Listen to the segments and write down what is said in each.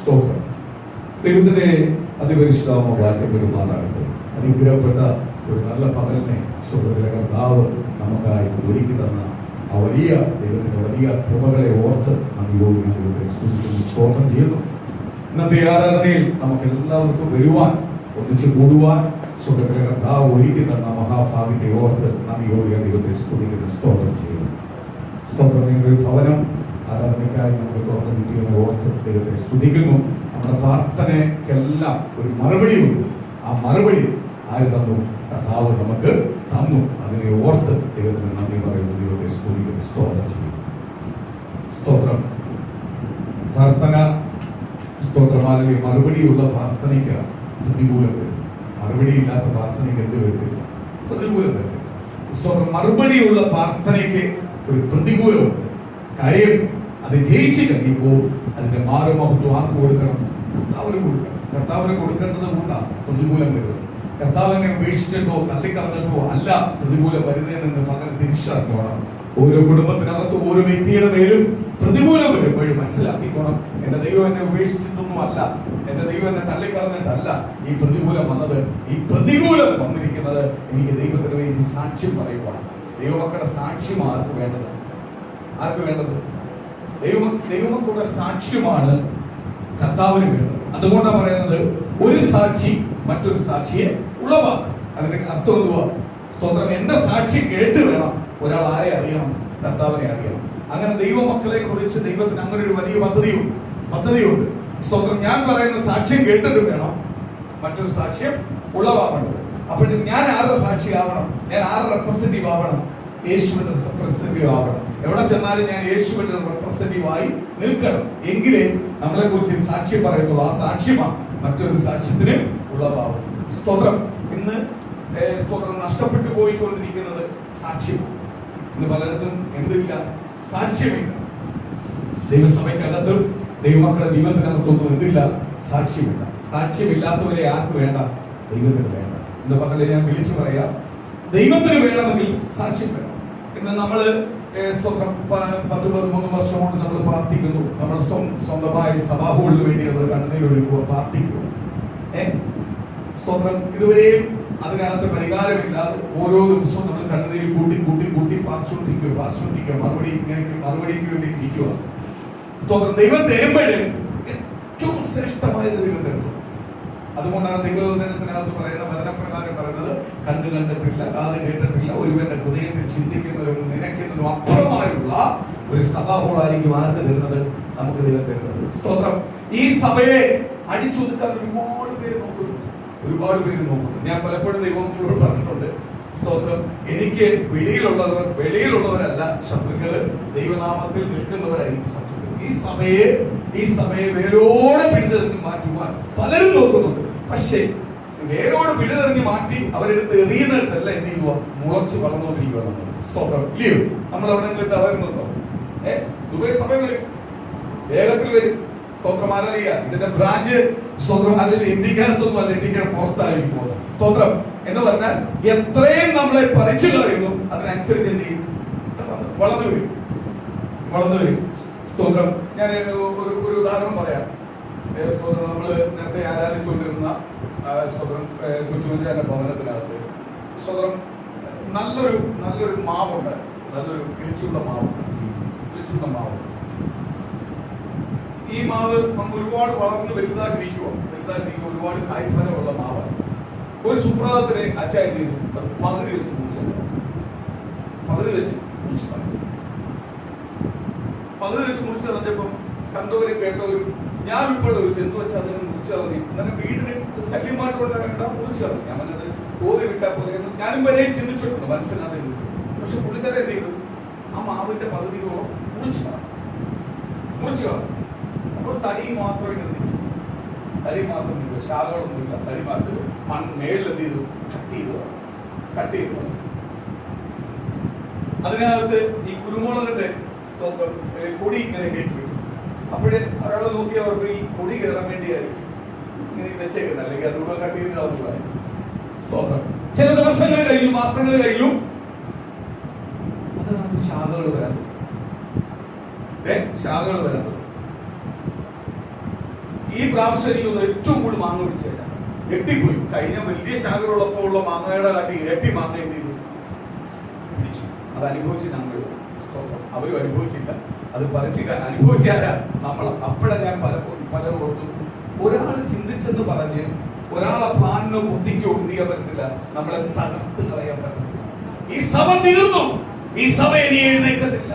സ്തോത്രം. ദൈവത്തിന്റെ അതിപരിശുദ്ധമോ വാഴ്ത്തപ്പെടുമാറാകട്ടെ. അനുഗ്രഹപ്പെട്ട ഒരു നല്ല പകലിനെ സ്വർഗ്ഗത്തിലെ കർത്താവ് നമുക്കായി ഒരുക്കി തന്ന ആ വലിയ ദൈവത്തിന്റെ വലിയ കൃപകളെ ഓർത്ത് ദൈവത്തെ സ്തുതിക്കുന്നു, സ്തോത്രം ചെയ്യുന്നു. ഇന്നത്തെ ആരാധനയിൽ നമുക്ക് എല്ലാവർക്കും വരുവാൻ, ഒന്നിച്ച് കൂടുവാൻ സ്വർഗ്ഗത്തിലെ കർത്താവ് ഒരുക്കി തന്ന മഹാഭാവിന്റെ ഓർത്ത് ദൈവത്തെ സ്തുതിക്കുന്നു, സ്തോത്രം ചെയ്യുന്നു. സ്തോത്രം. നിങ്ങളൊരു ഭവനം ആരാധനയ്ക്കായി നമുക്ക് തുറന്നു കിട്ടിയെന്ന് ഓർത്ത് ദൈവത്തെ സ്തുതിക്കുന്നു. നമ്മുടെ പ്രാർത്ഥനയ്ക്കെല്ലാം ഒരു മറുപടിയുണ്ട്. ആ മറുപടി ആര് തന്നു? കർത്താവ് നമുക്ക് തന്നു. അതിനെ ഓർത്ത് ദൈവത്തിന് നന്ദി പറയുന്നു, ദൈവത്തെ സ്തുതിക്കുന്നു, സ്തോത്രം ചെയ്യുന്നു. സ്തോത്രം. പ്രാർത്ഥന സ്തോത്രമാണെങ്കിൽ മറുപടിയുള്ള പ്രാർത്ഥനയ്ക്ക് പ്രതികൂലം വരും. മറുപടിയില്ലാത്ത പ്രാർത്ഥനയ്ക്ക് എന്ത് വരും? പ്രതികൂലം വരും. സ്തോത്രം. മറുപടിയുള്ള പ്രാർത്ഥനയ്ക്ക് ഒരു പ്രതികൂലമുണ്ട്. കാര്യം അത് ജയിച്ചു കഴിയുമ്പോൾ അതിന്റെ മാറുമഹത്വം ആർക്ക് കൊടുക്കണം? കർത്താവിന് കൊടുക്കണം. കർത്താവിന് കൊടുക്കേണ്ടത് കൊണ്ടാണ് പ്രതികൂലം വരുന്നത്. കർത്താവിനെ ഉപേക്ഷിച്ചിട്ടോ തള്ളിക്കളഞ്ഞിട്ടോ അല്ല പ്രതികൂലം വരുന്നതെന്ന് പകരം തിരിച്ചറിഞ്ഞോണം. ഓരോ കുടുംബത്തിനകത്തും ഓരോ വ്യക്തിയുടെ മേലും പ്രതികൂലം വരുമ്പോഴും മനസ്സിലാക്കിക്കോണം, എന്റെ ദൈവം എന്നെ ഉപേക്ഷിച്ചിട്ടൊന്നും അല്ല, എന്റെ ദൈവം എന്നെ തള്ളിക്കളഞ്ഞിട്ടല്ല ഈ പ്രതികൂലം വന്നത്. ഈ പ്രതികൂലം വന്നിരിക്കുന്നത് എനിക്ക് ദൈവത്തിന് വേണ്ടി സാക്ഷ്യം പറയുവാണ്. ദൈവമക്കളുടെ സാക്ഷ്യം ആർക്ക് വേണ്ടത്? ആർക്ക് വേണ്ടത്? ദൈവമക്കളുടെ സാക്ഷ്യമാണ് കർത്താവിന് വേണ്ടത്. അതുകൊണ്ടാണ് പറയുന്നത്, ഒരു സാക്ഷി മറ്റൊരു സാക്ഷിയെ ഉളവാക്കും. അതിന്റെ അർത്ഥം എന്തുവാ? സ്തോത്രം. എന്റെ സാക്ഷി കേട്ട് വേണം ഒരാൾ ആരെ അറിയണം? കർത്താവിനെ അറിയണം. അങ്ങനെ ദൈവമക്കളെ കുറിച്ച് ദൈവത്തിന് അങ്ങനെ ഒരു വലിയ പദ്ധതിയുണ്ട്. സ്തോത്രം. ഞാൻ പറയുന്ന സാക്ഷ്യം കേട്ടിട്ട് വേണം മറ്റൊരു സാക്ഷ്യം ഉളവാകേണ്ടത്. അപ്പോഴും ഞാൻ ആരുടെ സാക്ഷി ആവണം? ഞാൻ ആരുടെ റെപ്രസെന്റേറ്റീവ് ആവണം? യേശുവിന്റെ റെപ്രസെന്റേറ്റീവ് ആവണം. എവിടെ ചെന്നാലും ഞാൻ യേശുവിന്റെ റെപ്രസെന്റേറ്റീവ് ആയി നിൽക്കണം. എങ്കിലേ നമ്മളെ കുറിച്ച് സാക്ഷ്യം പറയുന്നുള്ളൂ. ആ സാക്ഷ്യമാണ് മറ്റൊരു സാക്ഷ്യത്തിന് ഉളവാകും. സ്തോത്രം. ഇന്ന് സ്തോത്രം നഷ്ടപ്പെട്ടു പോയിക്കൊണ്ടിരിക്കുന്നത് സാക്ഷ്യമാണ്. ഇന്ന് പലയിടത്തും എന്തില്ല? സാക്ഷ്യമില്ല. ദൈവസഭയ്ക്കകത്തും ദൈവമക്കളുടെ ജീവിതത്തിനകത്തൊന്നും എന്തില്ല? സാക്ഷ്യമില്ല. സാക്ഷ്യമില്ലാത്തവരെ ആർക്ക് വേണ്ട? ദൈവത്തിന് വേണ്ട. ഇന്ന് പകലെ ഞാൻ വിളിച്ചു പറയാം, ദൈവത്തിന് വേണമെങ്കിൽ സാക്ഷ്യം വേണം. ഇന്ന് നമ്മള് സ്തോത്രം 10-13 വർഷം കൊണ്ട് നമ്മൾ പ്രാർത്ഥിക്കുന്നു. നമ്മൾ സ്വന്തമായ സഭാഹോളിന് വേണ്ടി നമ്മൾ കണ്ണീരൊഴുക്കുക, പ്രാർത്ഥിക്കുക. സ്തോത്രം. ഇതുവരെയും അതിനകത്ത് പരിഹാരമില്ലാതെ ഓരോ ദിവസവും നമ്മൾ കണ്ണുനീര് കൂട്ടി പാർച്ചുകൊണ്ടിരിക്കുക. മറുപടിക്ക് വേണ്ടി ഇരിക്കുക. സ്തോത്രം. ദൈവം തരുമ്പോഴേ ഏറ്റവും ശ്രേഷ്ഠമായത് ദൈവം തരുന്നു. അതുകൊണ്ടാണ് ദൈവവചനത്തിനകത്ത് പറയുന്ന വചനപ്രകാരം പറയുന്നത്, കണ്ടു കണ്ടിട്ടില്ല, കാത് കേട്ടിട്ടില്ല, ഒരുവന്റെ ഹൃദയത്തിൽ ചിന്തിക്കുന്നതിനും നിനയ്ക്കുന്നതിനും അപ്പുറമായുള്ള ഒരു സഭാഹോളായിരിക്കും ആർക്ക് തരുന്നത്? നമുക്ക് ദൈവം തരുന്നത്. സ്തോത്രം. ഈ സഭയെ അടിച്ചൊതുക്കാൻ ഒരുപാട് പേര് നോക്കുന്നു. ഞാൻ പലപ്പോഴും ദൈവമക്കളോട് പറഞ്ഞിട്ടുണ്ട്, സ്തോത്രം, എനിക്ക് വെളിയിലുള്ളവരല്ല ശത്രുക്കള്, ദൈവനാമത്തിൽ നിൽക്കുന്നവരായിരിക്കും ശത്രുക്കൾ. ഈ സഭയെ വേരോടെ പിടിതെറിഞ്ഞ് മാറ്റുവാൻ പലരും നോക്കുന്നുണ്ട്. പക്ഷേ വേരോട് പിടിതെറിഞ്ഞ് മാറ്റി അവരെടുത്ത് എറിയുന്നിടത്തല്ല എന്ത് ചെയ്യുക? മുളച്ച് വളർന്നുകൊണ്ടിരിക്കുക. നമ്മൾ സ്തോത്രം ഇല്ലയോ? നമ്മൾ എവിടെയെങ്കിലും തളരുന്നുണ്ടോ? ദുബൈ സഭ വരും, വേഗത്തിൽ വരും. സ്തോത്രം. ഹല്ലേലൂയ. ഇതിന്റെ ബ്രാഞ്ച് സ്തോത്രം ഹല്ലേലൂയ ഇന്ത്യക്കകത്തൊന്നും അല്ല, ഇന്ത്യക്ക് പുറത്തായിരിക്കും. സ്തോത്രം. എന്ന് പറഞ്ഞാൽ എത്രയും നമ്മളെ പറിച്ചു കളയുന്നു അതിനനുസരിച്ച് എന്ത് ചെയ്യും? വളർന്നു വരും. സ്തോത്രം. ഞാൻ ഒരു ഉദാഹരണം പറയാം. സ്തോത്രം. നമ്മൾ നേരത്തെ ആരാധിച്ചുകൊണ്ടിരുന്ന സ്തോത്രം കൊച്ചുമഞ്ചാന്റെ ഭവനത്തിനകത്ത് സ്തോത്രം നല്ലൊരു മാവുണ്ട്, നല്ലൊരു കിളിച്ചുള്ള മാവുണ്ട്. ഈ മാവ് ഒരുപാട് വളർന്ന് വലുതായിട്ടിരിക്കുക, ഒരുപാട് കായ്ഫലമുള്ള മാവാണ്. ഒരു സുപ്രഭാതത്തിലെ അച്ചായ ചെയ്തു അത് പകുതി വെച്ച് മുറിച്ചു കളഞ്ഞപ്പം കണ്ടവരും കേട്ടവരും ഞാൻ ഉൾപ്പെടെ ചോദിച്ചു, എന്ത് വെച്ചാൽ അതിനെ മുറിച്ചു കളഞ്ഞു? അങ്ങനെ വീടിന് ശല്യമായിട്ടുള്ള മുറിച്ചു കളഞ്ഞു. ഞാൻ പറഞ്ഞത് കോതി വിട്ടാൽ പോലെ ഞാനും വരെ ചിന്തിച്ചിട്ടുണ്ട്, മനസ്സിലാതെ. പക്ഷെ പുള്ളിക്കാരൻ എന്ത് ചെയ്തു? ആ മാവിന്റെ പകുതിയോളം മുറിച്ചു കളഞ്ഞു. അപ്പോൾ തടി മാത്രം ഇങ്ങനെ നിൽക്കും. ശാഖകളൊന്നുമില്ല, തടി മാത്രം. മേളിൽ എന്ത് ചെയ്തു? കട്ട് ചെയ്തു. അതിനകത്ത് ഈ കുരുമുളകിന്റെ കൊടി ഇങ്ങനെ കയറ്റി വെക്കും. അപ്പോഴേ ഒരാളെ നോക്കി അവർക്ക് ഈ കൊടി കയറാൻ വേണ്ടിയായിരിക്കും ഇങ്ങനെ വെച്ചേക്കുന്നത്, അല്ലെങ്കിൽ അതുകൂടെ കട്ട് ചെയ്ത് കളഞ്ഞൂടാ. ചില ദിവസങ്ങൾ കഴിഞ്ഞു, മാസങ്ങൾ കഴിഞ്ഞു, അതിനകത്ത് ശാഖകൾ വരാൻ. ഈ പ്രാവശ്യം എനിക്ക് ഏറ്റവും കൂടുതൽ മാങ്ങ പിടിച്ചേരാ എട്ടിപ്പോയി. കഴിഞ്ഞ വലിയ ശാഖകളുള്ളപ്പോൾ ഉള്ള മാങ്ങയുടെ കാട്ടി ഇരട്ടി മാങ്ങ എന്ത് ചെയ്തു പിടിച്ചു. അത് അനുഭവിച്ച് ഞങ്ങൾ അവരും അനുഭവിച്ചില്ല. അത് പറിച്ച് അനുഭവിച്ചാരാ നമ്മൾ. അപ്പോഴാണ് ഞാൻ പലരും ഓർത്തു, ഒരാൾ ചിന്തിച്ചെന്ന് പറഞ്ഞ് ഒരാളെ പ്ലാനിനോ ബുദ്ധിക്കോ എന്ത് ചെയ്യാൻ പറ്റത്തില്ല, നമ്മളെ തകർത്ത് കളയാൻ പറ്റത്തില്ല. ഈ സഭ തീർന്നു, ഈ സഭ ഇനി എഴുന്നേക്കത്തില്ല,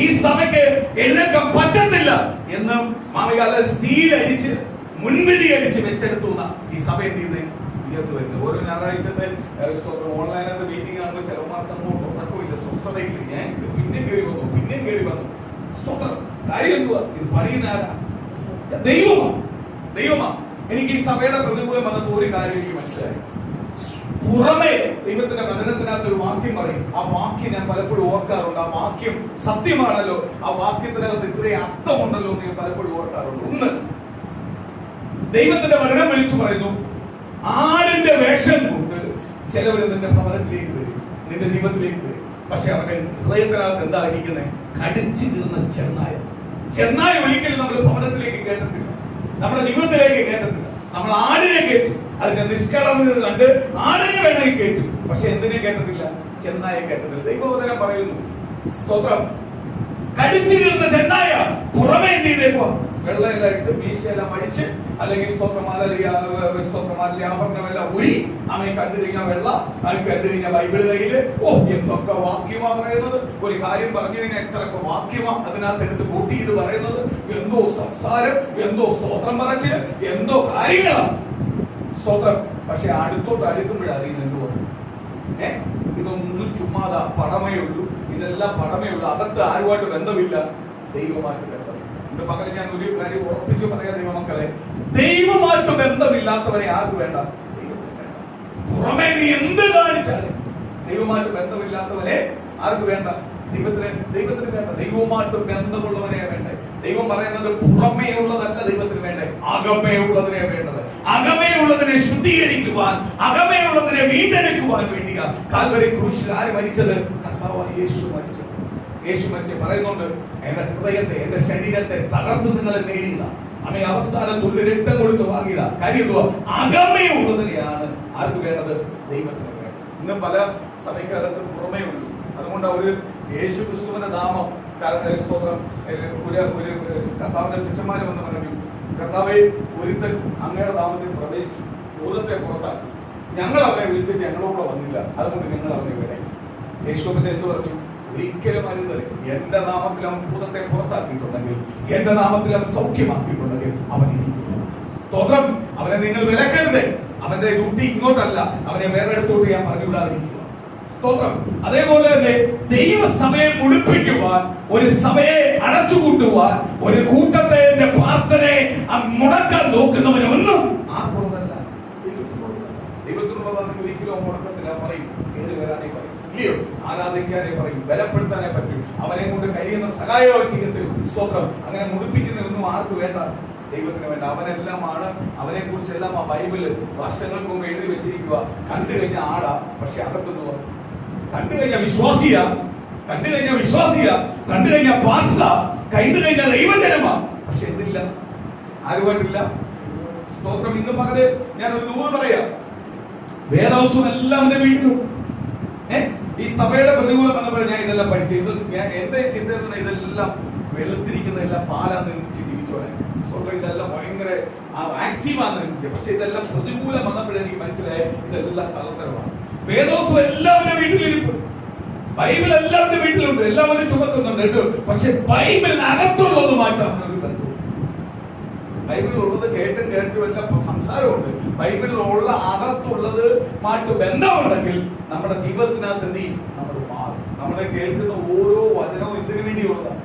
ഈ സഭയ്ക്ക് എഴുന്നേക്കാൻ പറ്റത്തില്ല എന്ന് മാമികാല സ്റ്റീലടിച്ച് മുൻവിധി അടിച്ച് വെച്ചെടുത്തുന്ന ഈ സഭ എന്ത് ചെയ്യുന്നത് ഉയർന്നു വരുന്നത്. ഓരോ ഞായറാഴ്ചത്തെ ഓൺലൈനകത്ത് മീറ്റിംഗ് കാണുമ്പോൾ ചിലമാർക്ക് അങ്ങോട്ട് ഉറക്കമില്ല, സ്വസ്ഥതയില്ല. ഞാൻ ഇത് പിന്നെയും കയറി വന്നു. സ്തോത്രം. കാര്യം എന്തുവാ? ഇത് പണിയുന്ന ആരാ? ദൈവമാ. എനിക്ക് ഈ സഭയുടെ പ്രതികൂലം വന്നപ്പോൾ ഒരു കാര്യം എനിക്ക് മനസ്സിലായി. പുറമെ ദൈവത്തിന്റെ വചനത്തിനകത്ത് ഒരു വാക്യം പറയും. ആ വാക്യം ഞാൻ പലപ്പോഴും ഓർക്കാറുണ്ട്. ആ വാക്യം സത്യമാണല്ലോ, ആ വാക്യത്തിനകത്ത് ഇത്രയും അർത്ഥമുണ്ടല്ലോ എന്ന് ഞാൻ പലപ്പോഴും ഓർക്കാറുണ്ട്. ഒന്ന്, ദൈവത്തിന്റെ വചനം വിളിച്ചു പറയുന്നു, ആടിന്റെ വേഷം കൊണ്ട് ചിലവർ നിന്റെ ഭവനത്തിലേക്ക് വരും, നിന്റെ ജീവിതത്തിലേക്ക് വരും. പക്ഷെ അവന്റെ ഹൃദയത്തിനകത്ത് എന്താ ഇരിക്കുന്നത്? കടിച്ചു തീർന്ന ചെന്നായ ഒരിക്കലും നമ്മൾ ഭവനത്തിലേക്ക് കയറ്റത്തില്ല, നമ്മുടെ ജീവിതത്തിലേക്ക് കയറ്റത്തില്ല. നമ്മൾ ആടിനെ കയറ്റും, അതിന്റെ നിഷ്കളങ്കത കണ്ട് ആടിനെ വേണമെങ്കിൽ കയറ്റും. പക്ഷെ എന്തിനെ കയറ്റത്തില്ല? ചെന്നായെ കയറ്റത്തില്ല. ദൈവവചനം പറയുന്നു, സ്തോത്രം, കടിച്ചു തീർന്ന ചെന്നായ പുറമെ എന്ത് ചെയ്തേക്കോ വെള്ളമെല്ലാം ഇട്ട് മീശയെല്ലാം അടിച്ച്, അല്ലെങ്കിൽ സ്തോത്രമാലിന്റെ ആഭരണമെല്ലാം ഉരി, അവനെ കണ്ടു കഴിഞ്ഞാൽ വെള്ള, അവൻ കണ്ടു കഴിഞ്ഞാൽ ബൈബിള് കയ്യില്. എന്തൊക്കെ വാക്യമാ പറയുന്നത്! ഒരു കാര്യം പറഞ്ഞു കഴിഞ്ഞാൽ എത്രയൊക്കെ വാക്യമാ അതിനകത്ത് എടുത്ത് കൂട്ടി ഇത് പറയുന്നത്. എന്തോ സംസാരം, എന്തോ സ്തോത്രം പറച്ച്, എന്തോ കാര്യങ്ങളാണ് സ്തോത്രം. പക്ഷെ അടുത്തോട്ട് അടുക്കുമ്പോഴറിയുന്നത് എന്തുവാ? ഇതൊന്നും ചുമ്മാതാ, പടമേ ഉള്ളൂ. ഇതെല്ലാം പടമേ ഉള്ളൂ. അകത്ത് ആരുമായിട്ട് ബന്ധമില്ല, ദൈവമായിട്ട് ബന്ധം. ഇന്ന് പകൽ ഞാൻ ഒരു കാര്യം ഉറപ്പിച്ചു പറയാം, ദൈവമക്കളെ, ദൈവമായിട്ട് ബന്ധമില്ലാത്തവരെ ആർക്ക് വേണ്ട? ദൈവത്തിന് വേണ്ട. പുറമേ നീ എന്ത് കാണിച്ചാലും ദൈവമായിട്ട് ബന്ധമില്ലാത്തവരെ ആർക്ക് വേണ്ട? ദൈവത്തിന് വേണ്ട. ദൈവവുമായിട്ട് ബന്ധമുള്ളവരെ വേണ്ടേ. ദൈവം പറയുന്നത് പുറമേ ഉള്ളതല്ല ദൈവത്തിന് വേണ്ടേ, അകമേ ഉള്ളതിനെ വേണ്ടത്. അകമേ ഉള്ളതിനെ ശുദ്ധീകരിക്കുവാൻ, അകമേ ഉള്ളതിനെ വീണ്ടെടുക്കുവാൻ വേണ്ടിയാ കാൽവരി ക്രൂശിൽ ആര് മരിച്ചത്? കർത്താവായ യേശു മരിച്ചത്. യേശു മരിച്ച് പറയുന്നുണ്ട്, എന്റെ ഹൃദയത്തെ, എന്റെ ശരീരത്തെ തകർത്ത് നിങ്ങളെ നേടിയതാ, അമ്മ അവസാനം തുള്ളി രക്തം കൊടുത്ത് വാങ്ങിയതാ. കാര്യം അകമേ ഉള്ളതിനെയാണ് ആർക്ക് വേണ്ടത്? ദൈവത്തിന് വേണ്ടത്. ഇന്ന് പല സഭയ്ക്കകത്തും പുറമേ ഉള്ളൂ. അതുകൊണ്ട് ഒരു യേശു ക്രിസ്തുവിന്റെ നാമം കർത്താവിന്റെ ശിഷ്യന്മാര് വന്ന് പറഞ്ഞു, കർത്താവേ, ഒരുത്തൻ അങ്ങയുടെ നാമത്തിൽ പ്രവേശിച്ചു, ഭൂതത്തെ പുറത്താക്കി, ഞങ്ങൾ അവനെ വിളിച്ചിട്ട് ഞങ്ങളോട് വന്നില്ല, അതുകൊണ്ട് ഞങ്ങൾ അവനെ വിലക്കി. യേശുവിന്റെ എന്ത് പറഞ്ഞു? ഒരിക്കലും അരുതരെ. എന്റെ നാമത്തിൽ അവൻ ഭൂതത്തെ പുറത്താക്കിയിട്ടുണ്ടെങ്കിൽ, എന്റെ നാമത്തിൽ അവൻ സൗഖ്യമാക്കിയിട്ടുണ്ടെങ്കിൽ അവൻ ഇരിക്കുന്നു. സ്തോത്രം. അവനെ നിങ്ങൾ വിലക്കരുത്. അവന്റെ ഡ്യൂട്ടി ഇങ്ങോട്ടല്ല, അവനെ വേറെ അടുത്തോട്ട് ഞാൻ പറഞ്ഞുവിടാതിരിക്കുക. സ്തോത്രം. അതേപോലെ തന്നെ ദൈവസഭയെ മുടിപ്പിക്കുവാൻ, ഒരു സഭയെ അടച്ചുകൂട്ടുവാൻ, ഒരു കൂട്ടത്തെ പ്രാർത്ഥനയെ മുടക്കാൻ നോക്കുന്നവനൊന്നും ആർക്കുള്ളതല്ല, ദൈവത്തിനുള്ളതാണ്. ഒരിക്കലും മുടക്കത്തില്ല. പറയും, കയറി വരാനേ പറയും, ഇല്ലയോ, ആരാധിക്കാനേ പറയും, ബലപ്പെടുത്താനേ പറ്റും, അവനെ കൊണ്ട് കഴിയുന്ന സഹായവും ചെയ്യത്തിൽ. സ്തോത്രം. അങ്ങനെ മുടിപ്പിക്കുന്നതൊന്നും ആർക്ക് വേണ്ട? ദൈവത്തിന് വേണ്ട. അവനെല്ലാമാണ്, അവനെ കുറിച്ചെല്ലാം ആ ബൈബിള് വർഷങ്ങൾക്ക് മുമ്പ് എഴുതി വെച്ചിരിക്കുക. കണ്ടു കഴിഞ്ഞ ആടാ, പക്ഷെ അകത്തുനിന്ന് കണ്ടു കഴിഞ്ഞ വിശ്വാസിയാ, കണ്ടു കഴിഞ്ഞ പാസ്റ്റ, കണ്ടു കഴിഞ്ഞ ദൈവജനമാ, പക്ഷെ എന്തില്ല? ആരുമായിട്ടില്ല. സ്തോത്രം. ഇന്ന് പകല് ഞാൻ ഒരു ദൂത് പറയാം. വേദവസ്തു എല്ലാവരുടെ വീട്ടിലുണ്ട്. ഈ സഭയുടെ പ്രതികൂലം വന്നപ്പോൾ ഞാൻ ഇതെല്ലാം പഠിച്ചു. എന്റെ ചിന്ത ഇതെല്ലാം വെളുത്തിരിക്കുന്നതെല്ലാം പാലാന്ന് ജീവിച്ചോളെ. സ്തോത്രം. ഇതെല്ലാം ഭയങ്കര ആക്റ്റീവാന്ന് എനിക്ക്. പക്ഷെ ഇതെല്ലാം പ്രതികൂലം വന്നപ്പോഴെനിക്ക് മനസ്സിലായ ഇതെല്ലാം കള്ളത്തരമാണ്. വേദോസം എല്ലാവരുടെ വീട്ടിലിരിപ്പ്, ബൈബിൾ എല്ലാവരുടെ വീട്ടിലുണ്ട്, എല്ലാവരും ചുമക്കുന്നുണ്ട് കേട്ടോ. പക്ഷെ ബൈബിളിനകത്തുള്ളത് മാറ്റാൻ ഒരു ബന്ധം. ബൈബിളിലുള്ളത് കേട്ടും എല്ലാം സംസാരമുണ്ട്. ബൈബിളിലുള്ള അകത്തുള്ളത് മായിട്ട് ബന്ധമുണ്ടെങ്കിൽ നമ്മുടെ ജീവിതത്തിനകത്ത് എന്ത് ചെയ്യും? നമ്മൾ മാറും. നമ്മളെ കേൾക്കുന്ന ഓരോ വചനവും ഇതിനു വേണ്ടിയുള്ളതാണ്.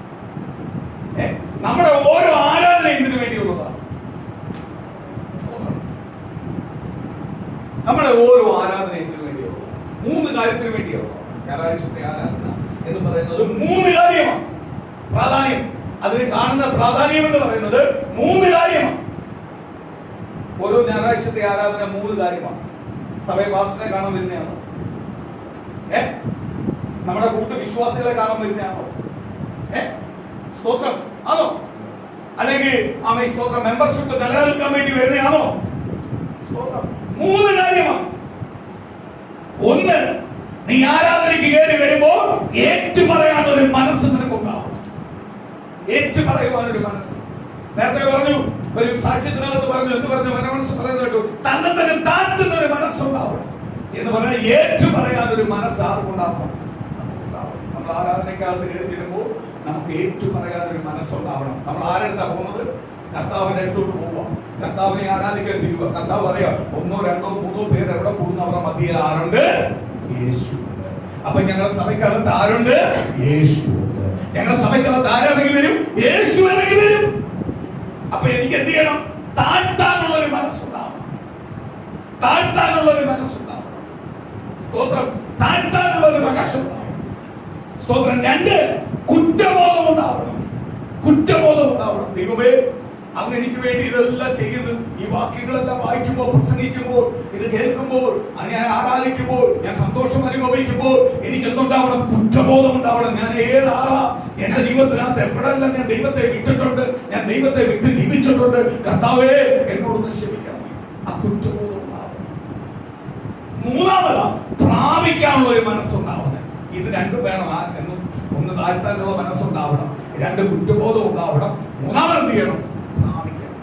നമ്മുടെ ഓരോ ആരാധന ഇതിനു വേണ്ടിയുള്ളതാണ്. നമ്മുടെ ഓരോ ആരാധന ഇതിനു വേണ്ടിയുള്ളതാണ്. 3 കാര്യത്തിന് വേണ്ടിയുള്ളതാണ്. ഞായറാഴ്ചത്തെ ആരാധന എന്ന് പറയുന്നത് 3 കാര്യമാണ്. പ്രാധാന്യം, അതിന് കാണുന്ന പ്രാധാന്യം എന്ന് പറയുന്നത് 3 കാര്യമാണ്. ഓരോ ഞായറാഴ്ചത്തെ ആരാധന 3 കാര്യമാണ്. സഭയെ പാസ്റ്ററിനെ കാണാൻ വരുന്നതാണോ? നമ്മുടെ കൂട്ടു വിശ്വാസികളെ കാണാൻ വരുന്നതാണോ? സ്തോത്രം. അതോ അല്ലെങ്കിൽ ആമേൻ സ്തോത്രം മെമ്പർഷിപ്പ് നിലനിൽക്കാൻ വേണ്ടി വരുന്നതാണോ? സ്തോത്രം. 3 കാര്യമാണ്. ഒന്ന്, നീ ആരാധനയ്ക്ക് കയറി വരുമ്പോൾ ഏറ്റുപറയാനൊരു മനസ്സ് നിനക്കുണ്ടാവും. ഏറ്റുപറയുവാനൊരു മനസ്സ്. നേരത്തെ പറഞ്ഞു, ഒരു സാക്ഷ്യത്തിനകത്ത് പറഞ്ഞു, എന്ത് പറഞ്ഞു? മനസ്സ് പറയുന്നത് കേട്ടു. തന്നെ തന്നെ താഴ്ത്തുന്ന ഒരു മനസ്സുണ്ടാവും എന്ന് പറഞ്ഞാൽ ഏറ്റുപറയാനൊരു മനസ്സ് ആർക്കുണ്ടാവണം? നമ്മൾ ആരാധനയ്ക്കകത്ത് കയറി വരുമ്പോൾ നമുക്ക് ഏറ്റുപറയാനൊരു മനസ്സുണ്ടാവണം. നമ്മൾ ആരെടുത്താ പോകുന്നത്? കർത്താവിന്റെ അടുത്തോട്ട് പോവാം. കർത്താവിനെ ആരാധിക്കാൻ തിരുവുക. കർത്താവ് പറയാ, 1, 2, 3 പേർ എവിടെ കൂടുന്നു അവരുടെ മധ്യയിൽ ആരുണ്ട്? യേശുണ്ട്. അപ്പൊ ഞങ്ങളുടെ സഭയ്ക്കകത്ത് ആരുണ്ട്? യേശുണ്ട്. ഞങ്ങളുടെ സഭയ്ക്കകത്ത് ആരിറങ്ങി വരും? യേശു ഇറങ്ങി വരും. അപ്പൊ എനിക്ക് എന്ത് ചെയ്യണം? താഴ്ത്താനുള്ള ഒരു മനസ്സുണ്ടാവണം. താഴ്ത്താനുള്ള ഒരു മനസ്സുണ്ടാവണം. സ്തോത്രം. താഴ്ത്താനുള്ള ഒരു മനസ്സുണ്ടാവണം. സ്തോത്രം. 2, കുറ്റബോധം ഉണ്ടാവണം. കുറ്റബോധം ഉണ്ടാവണം. ദൈവമേ, അങ്ങ് എനിക്ക് വേണ്ടി ഇതെല്ലാം ചെയ്യുന്നു. ഈ വാക്യങ്ങളെല്ലാം വായിക്കുമ്പോൾ, പ്രസംഗിക്കുമ്പോൾ, ഇത് കേൾക്കുമ്പോൾ, ഞാൻ ആരാധിക്കുമ്പോൾ, ഞാൻ സന്തോഷം അനുഭവിക്കുമ്പോൾ എനിക്ക് എന്തുണ്ടാവണം? കുറ്റബോധം ഉണ്ടാവണം. ഞാൻ ഏതാളാ? എന്റെ ജീവിതത്തിനകത്ത് എവിടെല്ലാം ഞാൻ ദൈവത്തെ വിട്ടിട്ടുണ്ട്, ഞാൻ ദൈവത്തെ വിട്ട് ജീവിച്ചിട്ടുണ്ട്. കർത്താവേ, എന്നോടൊന്ന് ക്ഷമിക്കണം. ആ കുറ്റബോധം ഉണ്ടാവണം. 3, പ്രാപിക്കാനുള്ള ഒരു മനസ്സുണ്ടാവണം. ഇത് 2 വേണം. എന്നും 1 താഴ്ത്താനുള്ള മനസ്സുണ്ടാവണം, 2 കുറ്റബോധം ഉണ്ടാവണം, 3 എന്ത് ചെയ്യണം? പ്രാപിക്കണം.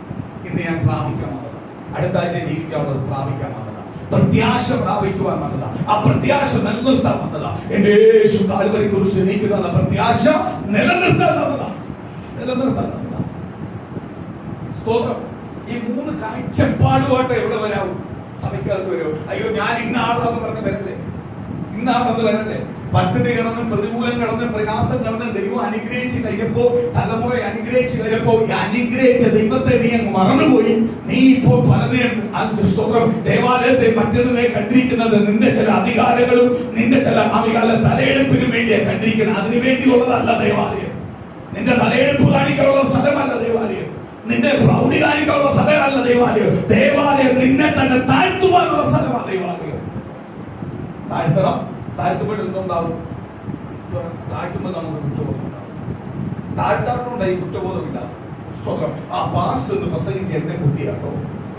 ഇന്ന് ഞാൻ പ്രാപിക്കാൻ വന്നതാണ്. അടുത്ത ആഴ്ച ജീവിക്കാനുള്ളത് പ്രാപിക്കാൻ വന്നതാണ്. പ്രത്യാശ പ്രാപിക്കുവാൻ വന്നതാണ്. ആ പ്രത്യാശ നിലനിർത്താൻ വന്നതാണ്. എന്റെ യേശു കാൽവരി കുരിശിൽ എനിക്ക് തന്ന പ്രത്യാശ നിലനിർത്താൻ വന്നതാണ്. നിലനിർത്താൻ വന്നതാണ്. സ്തോത്രം. ഈ 3 കാഴ്ചപ്പാടുമായിട്ട് എവിടെ വരാവും? സഭയ്ക്കകത്ത് വരുമോ? അയ്യോ, ഞാൻ ഇന്ന ആളാന്ന് പറഞ്ഞ് വരല്ലേ? ഇന്നാണെന്ന് വരല്ലേ? പട്ടിണി കിടന്നും പ്രതികൂലം കിടന്നും പ്രയാസം കിടന്നും ദൈവം അനുഗ്രഹിച്ച് കഴിയപ്പോ, തലമുറ അനുഗ്രഹിച്ച് കഴിയപ്പോ, ഈ അനുഗ്രഹിച്ച ദൈവത്തെ നീ അങ്ങ് മറന്നുപോയി. നീ ഇപ്പോൾ പലരെയും ദേവാലയത്തെ മറ്റൊന്നിനെ കണ്ടിരിക്കുന്നത് നിന്റെ ചില അധികാരങ്ങളും നിന്റെ ചില അധികാര തലയെടുപ്പിനും വേണ്ടിയാണ് കണ്ടിരിക്കുന്നത്. അതിനു വേണ്ടിയുള്ളതല്ല ദേവാലയം. നിന്റെ തലയെടുപ്പ് കാണിക്കാനുള്ള സ്ഥലമല്ല ദേവാലയം. നിന്റെ പ്രൗഢി കാണിക്കാനുള്ള സ്ഥലമല്ല ദേവാലയം. ദേവാലയം നിന്നെ തന്നെ താഴ്ത്തുവാനുള്ള സ്ഥലമാണ് ദേവാലയം. താഴ്ത്തണം. താഴ്ത്തുമ്പോൾ എന്തുണ്ടാവും? താഴ്ത്തുമ്പോൾ നമുക്ക് കുറ്റബോധം ഉണ്ടാവും. താഴ്ത്താറുണ്ട് ഈ കുറ്റബോധമില്ല. സ്വന്തം ആ പാസ് എന്ന് പ്രസംഗിച്ച് എന്നെ കുത്തിയാട്ടോ,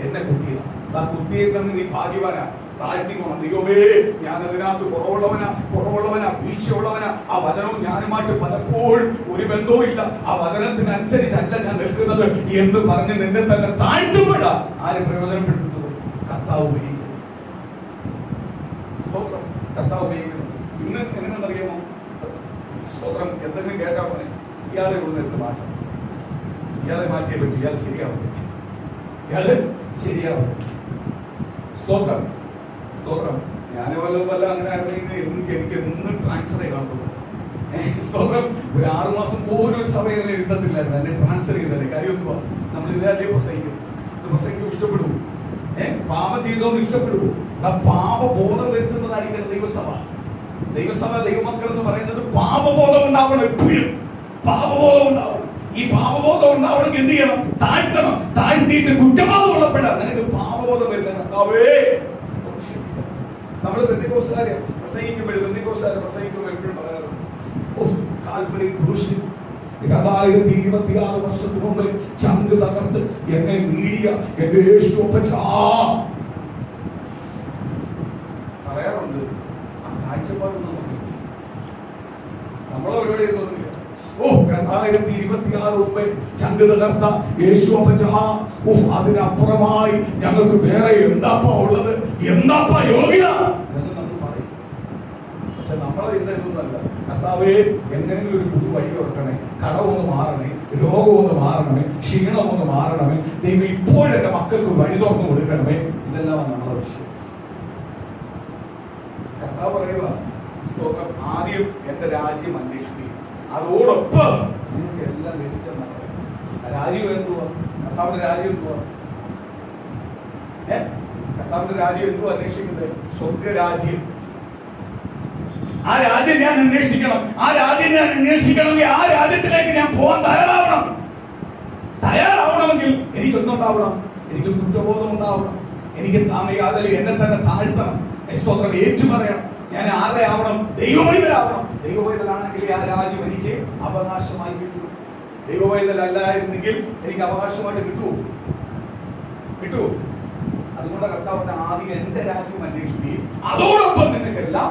എന്നെ കുത്തിയതാണ്. ആ കുത്തിയേക്കെന്ന് നീ ഭാഗ്യവാനാ. താഴ്ത്തിക്കണം. ദൈവമേ, ഞാൻ അതിനകത്ത് കുറവുള്ളവനാ, വീഴ്ചയുള്ളവനാ. ആ വചനവും ഞാനുമായിട്ട് പലപ്പോഴും ഒരു ബന്ധവും ഇല്ല. ആ വചനത്തിനനുസരിച്ചല്ല ഞാൻ നിൽക്കുന്നത് എന്ന് പറഞ്ഞ് നിന്നെ തന്നെ താഴ്ത്തുമ്പോഴാ ആര് പ്രയോജനപ്പെടുത്തുന്നത്? കർത്താവ് ഉപയോഗിക്കുന്നു. കർത്താവ് ഉപയോഗിക്കുന്നു. ഇന്ന് എങ്ങനെയെന്നറിയാമോ? സ്തോത്രം. എന്തെങ്കിലും കേട്ടാ പോലെ ഇയാളെ ഇവിടെ എടുത്ത് മാറ്റണം. ഇയാളെ മാറ്റിയേ പറ്റും. ഇയാൾ ശരിയാവും. സ്തോത്രം. സ്തോത്രം. ഞാൻ വല്ല അങ്ങനെ എനിക്ക് എന്നും ട്രാൻസ്ഫർ കാണത്തുള്ളൂ. സ്തോത്രം. ഒരു 6 മാസം പോലും ഒരു സഭ എന്നെ എഴുതത്തില്ലായിരുന്നു. എന്നെ ട്രാൻസ്ഫർ ചെയ്തല്ലേ. കാര്യം എന്തുവാ? നമ്മൾ ഇതല്ലേ പ്രസംഗിക്കും. ഇത് പ്രസംഗിക്കും ഇഷ്ടപ്പെടും. പാപം ചെയ്തോണ്ട് ഇഷ്ടപ്പെടുവോ? പാപബോധം വരുത്തുന്നതായിരിക്കണം ദൈവസഭ. ദൈവമക്കൾ എന്ന് പറയുന്നത് പാപബോധം ഉണ്ടാവണം. എപ്പോഴും പാപബോധം ഉണ്ടാവണം. ഈ പാപബോധം ഉണ്ടാവണമെങ്കിൽ എന്ത് ചെയ്യണം? താഴ്ത്തണം. താഴ്ത്തിയിട്ട് കുറ്റബോധം ഉള്ളപ്പെടാം. നിനക്ക് പാപബോധം വരുന്ന കർത്താവേ. നമ്മൾ പെന്തക്കോസ്തുകാരെ പ്രസംഗിക്കുമ്പോൾ എപ്പോഴും പറയാറുണ്ട്, കാൽവരി ക്രൂശിൽ 2026 വർഷത്തിന് മുമ്പ് ചങ്ക് തകർത്ത് എന്നെ നീടിയ എന്റെ യേശു പറയാറുണ്ട്. ആ കാഴ്ചപ്പാടൊന്നും നമ്മളെ പരിപാടി ഒന്നുമില്ല. 2026 മുമ്പേ ചങ്ക് തകർത്ത യേശു അതിനപ്പുറമായി ഞങ്ങൾക്ക് വേറെ എന്താപ്പാ ഉള്ളത്? എന്താപ്പാ യോഗ്യത? നമ്മൾ പറയും. പക്ഷെ നമ്മളെ ഇതൊന്നുമല്ല. കർത്താവേ, എന്തെങ്കിലും ഒരു പുതു വഴി തുറക്കണേ, കടമൊന്ന് മാറണേ, രോഗമൊന്ന് മാറണമേ, ക്ഷീണമൊന്ന് മാറണമേ, ദൈവം ഇപ്പോഴെന്റെ മക്കൾക്ക് വഴി തുറന്നു കൊടുക്കണമേ. ഇതെല്ലാം നമ്മളെ വിഷയം. കർത്താവ് പറയുക, ആദ്യം എന്റെ രാജ്യം അന്വേഷിക്കുക, അതോടൊപ്പം നിങ്ങൾക്ക് എല്ലാം ലഭിച്ചെന്നാണ്. രാജ്യം എന്തുവാ? കർത്താവിന്റെ രാജ്യം എന്തുവാ? കർത്താവിന്റെ രാജ്യം എന്തുവാ അന്വേഷിക്കുന്നത്? സ്വർഗരാജ്യം. ആ രാജ്യം ഞാൻ അന്വേഷിക്കണം. ആ രാജ്യം ഞാൻ അന്വേഷിക്കണമെങ്കിൽ ആ രാജ്യത്തിലേക്ക് ഞാൻ പോകാൻ തയ്യാറാവണമെങ്കിൽ എനിക്കൊന്നുണ്ടാവണം. എനിക്ക് കുറ്റബോധം ഉണ്ടാവണം. എനിക്ക് എന്നെ തന്നെ താഴ്ത്തണം. സ്തോത്രം. ഏറ്റുപറയണം. ഞാൻ ആരുടെ ആവണം? ദൈവവൈതലാവണം. ദൈവവൈതലാണെങ്കിൽ ആ രാജ്യം എനിക്ക് അവകാശമായി കിട്ടും. ദൈവവൈതലല്ലായിരുന്നെങ്കിൽ എനിക്ക് അവകാശമായിട്ട് കിട്ടുമോ? അതുകൊണ്ട് കർത്താവിന്റെ ആദ്യം എന്റെ രാജ്യം അന്വേഷിക്കുകയും അതോടൊപ്പം നിനക്കെല്ലാം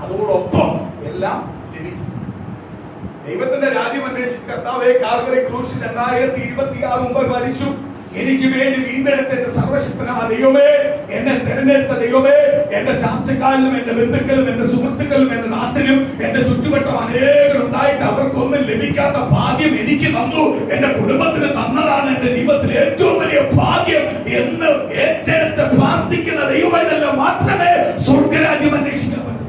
അതോടൊപ്പം എല്ലാം ലഭിക്കും. ദൈവത്തിന്റെ രാജ്യം അന്വേഷിച്ച് കർത്താവെ കാൽവരി ക്രൂശിൽ 2026 മുമ്പ് മരിച്ചു. എനിക്ക് വേണ്ടി വീണ്ടെടുത്ത എന്റെ സർവശക്തനായ ദൈവമേ, എന്നെ തിരഞ്ഞെടുത്ത ദൈവമേ, എന്റെ ചാർച്ചക്കാരിലും എന്റെ ബന്ധുക്കളും എന്റെ സുഹൃത്തുക്കളും എന്റെ നാട്ടിലും എന്റെ ചുറ്റുവട്ടം അനേകരുണ്ടായിട്ട് അവർക്കൊന്നും ലഭിക്കാത്ത ഭാഗ്യം എനിക്ക് തന്നു. എന്റെ കുടുംബത്തിന് തന്നതാണ് എന്റെ ജീവിതത്തിലെ ഏറ്റവും വലിയ ഭാഗ്യം എന്ന് ഏറ്റെടുത്ത് പ്രാർത്ഥിക്കുന്ന ദൈവമല്ല മാത്രമേ സ്വർഗരാജ്യം അന്വേഷിക്കാൻ പറ്റൂ.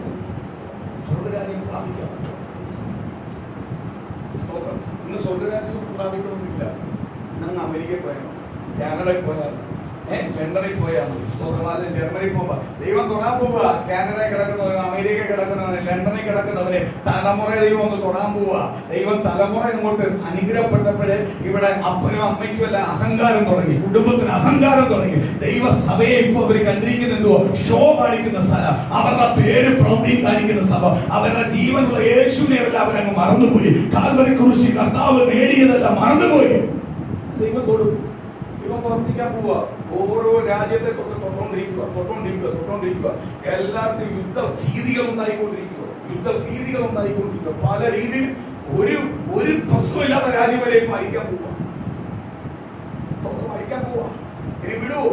സ്വർഗരാജ്യം പ്രാപിക്കാൻ പറ്റും. ഇന്ന് സ്വർഗരാജ്യം പ്രാപിക്കണമെന്നില്ല. ഞങ്ങൾ അമേരിക്കയിൽ പോയാൽ, കാനഡയിൽ പോയാൽ, ലണ്ടനിൽ പോയാൽ മതി. ജർമ്മനിയിൽ പോകുമ്പോ ദൈവം തൊടാൻ പോവുക. കാനഡയിൽ കിടക്കുന്നവന്, അമേരിക്കയിൽ കിടക്കുന്നവന്, ലണ്ടനിൽ കിടക്കുന്നവന് തലമുറ ദൈവം ഒന്ന് തൊടാൻ പോവുക. ദൈവം തലമുറ ഇങ്ങോട്ട് അനുഗ്രഹപ്പെട്ടപ്പോഴേ ഇവിടെ അപ്പനും അമ്മയ്ക്കും എല്ലാം അഹങ്കാരം തുടങ്ങി, കുടുംബത്തിന് അഹങ്കാരം തുടങ്ങി. ദൈവസഭയെ ഇപ്പൊ അവര് കണ്ടിരിക്കുന്ന എന്തോ ഷോ കാണിക്കുന്ന സ്ഥലം, അവരുടെ പേര് പ്രൗഢി കാണിക്കുന്ന സഭ, അവരുടെ ജീവനുള്ള യേശുവിനെ എല്ലാം അവരങ്ങ് മറന്നുപോയി. കാൽവരി ക്രൂശിൽ കർത്താവ് നേടിയതെല്ലാം മറന്നുപോയി. ദൈവം തൊടും, ദൈവം പ്രവർത്തിക്കാൻ പോവുക. ഓരോ രാജ്യത്തെ തൊട്ടോണ്ടിരിക്കുക. എല്ലാവർക്കും യുദ്ധഭീതികൾ ഉണ്ടായിക്കൊണ്ടിരിക്കുക. പല രീതിയിൽ ഒരു പ്രശ്നമില്ലാത്ത രാജ്യം വരെ മരിക്കാൻ പോവുക. ഇനി വിടുവോ?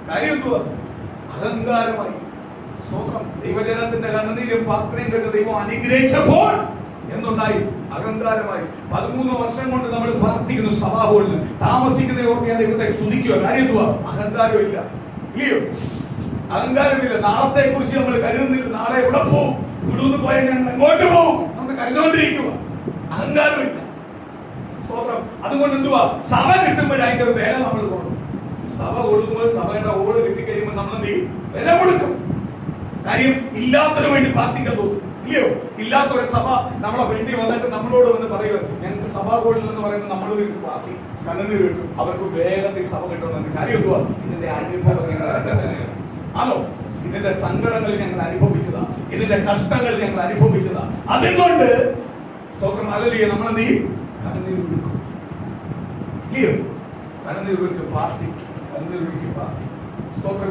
കാര്യം എന്തുവാ? അഹങ്കാരമായി. സ്തോത്രം. ദൈവജനത്തിന്റെ കണ്ണുനീരും പാത്രയും കേട്ട് ദൈവം അനുഗ്രഹിച്ചപ്പോൾ എന്തുണ്ടായി? അഹങ്കാരമായി. 13 വർഷം കൊണ്ട് നമ്മൾ പ്രാർത്ഥിക്കുന്നു സഭാഹോളിൽ താമസിക്കുന്ന ഓർത്ത് ഞാൻ ദൈവത്തെ സ്തുതിക്കുക. കാര്യം എന്തുവാ? അഹങ്കാരമില്ല, ഇല്ലയോ? അഹങ്കാരമില്ല. നാളത്തെ കുറിച്ച് നമ്മൾ കരുതുന്നില്ല. നാളെ എവിടെ പോകും, ഇവിടുന്ന് പോയാൽ ഞങ്ങൾ എങ്ങോട്ട് പോകും, നമ്മൾ കരുതുകൊണ്ടിരിക്കുക. അഹങ്കാരമില്ല. സ്തോത്രം. അതുകൊണ്ട് എന്തുവാ? സഭ കിട്ടുമ്പോൾ അതിന്റെ ഒരു വില നമ്മൾ കൊടുക്കും. സഭ കൊടുക്കുമ്പോൾ സഭയുടെ ഓട് കിട്ടിക്കഴിയുമ്പോൾ നമ്മൾ എന്ത് ചെയ്യും? വില കൊടുക്കും. കാര്യം ഇല്ലാത്തതിനു വേണ്ടി പ്രാർത്ഥിക്കാൻ തോന്നും, ഇല്ലയോ? ഇല്ലാത്ത ഒരു സഭ നമ്മളെ വേണ്ടി വന്നിട്ട് നമ്മളോട് വന്ന് പറയുക, ഞങ്ങൾക്ക് സഭാകോളിൽ എന്ന് പറയുമ്പോൾ നമ്മൾ പ്രാർത്ഥി കണ്ണുനീർ കിട്ടും. അവർക്ക് വേഗത്തിൽ സഭ കിട്ടണമെന്ന്. കാര്യം എന്തുവാ? ഇതിന്റെ അനുഭവം ആണോ? ഇതിന്റെ സങ്കടങ്ങൾ ഞങ്ങൾ അനുഭവിച്ചതാ, ഇതിന്റെ കഷ്ടങ്ങൾ ഞങ്ങൾ അനുഭവിച്ചതാ. അതുകൊണ്ട് സ്തോത്രം ഹല്ലേലൂയ. നമ്മളെന്ത് ചെയ്യും? കണ്ണുനീർ വിളിക്കും, ഇല്ലയോ? കണ്ണുനീർ വിളിക്കും, പ്രാർത്ഥിക്കും. സ്തോത്രം.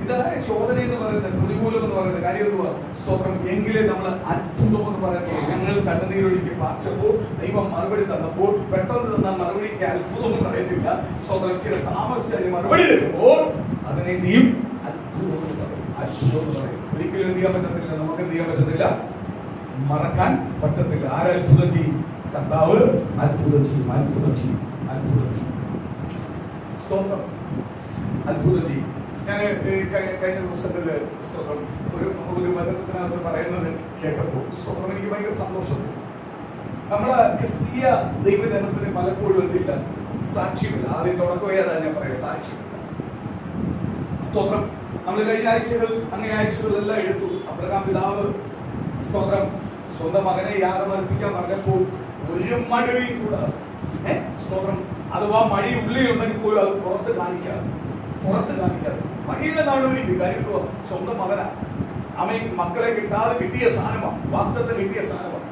ഇതായ ശോധന എന്ന് പറയുന്നത്, പ്രതികൂലം എന്ന് പറയുന്നത് കാര്യം എന്തുവാ? സ്തോത്രം. എങ്കിലേ നമ്മൾ അത്ഭുതം എന്ന് പറയുന്നത്. ഞങ്ങൾ കണ്ണുനീരൊഴുക്കി പ്രാർത്ഥിച്ചപ്പോൾ ദൈവം മറുപടി തന്നപ്പോൾ പെട്ടെന്ന് തന്ന മറുപടിക്ക് അത്ഭുതം എന്ന് പറയത്തില്ല. സ്തോത്രം. ചില താമസിച്ച് മറുപടി തരുമ്പോൾ അതിനെ നീയും അത്ഭുതം എന്ന് പറയും. അത്ഭുതം എന്ന് പറയും. ഒരിക്കലും എന്ത് ചെയ്യാൻ പറ്റത്തില്ല, നമുക്ക് എന്ത് ചെയ്യാൻ പറ്റത്തില്ല, മറക്കാൻ പറ്റത്തില്ല. ആരത്ഭുതം ചെയ്യും? കർത്താവ് അത്ഭുതം ചെയ്യും. സ്തോത്രം. അത്ഭുതം ചെയ്യും. ഞാൻ കഴിഞ്ഞ ദിവസങ്ങളിൽ സ്തോത്രം ഒരു മതത്തിനകത്ത് പറയുന്നത് കേട്ടപ്പോൾ സ്തോത്രം എനിക്ക് ഭയങ്കര സന്തോഷം. നമ്മളെ ക്രിസ്തീയ ദൈവജനത്തിന് പലപ്പോഴും എന്തില്ല, സാക്ഷ്യമില്ല. ആദ്യം തുടക്കമേ തന്നെ പറയാം, സാക്ഷ്യമില്ല. സ്തോത്രം. നമ്മൾ കഴിഞ്ഞ ആഴ്ചകളെല്ലാം എടുത്തു. അബ്രഹാം പിതാവ് സ്തോത്രം സ്വന്തം മകനെ യാഗമർപ്പിക്കാൻ പറഞ്ഞപ്പോൾ ഒരു മടിയും കൂടാതെ, സ്തോത്രം, അഥവാ മടി ഉള്ളിലുണ്ടെങ്കിൽ പോലും അത് പുറത്ത് കാണിക്കാതെ മടിയുടെ നാളൊരിക്കും. കാര്യം സ്വന്തം മകനാ, അമ്മയും മക്കളെ കിട്ടാതെ കിട്ടിയ സാധനമാണ്, വാക്തത്തെ കിട്ടിയ സാധനമാണ്.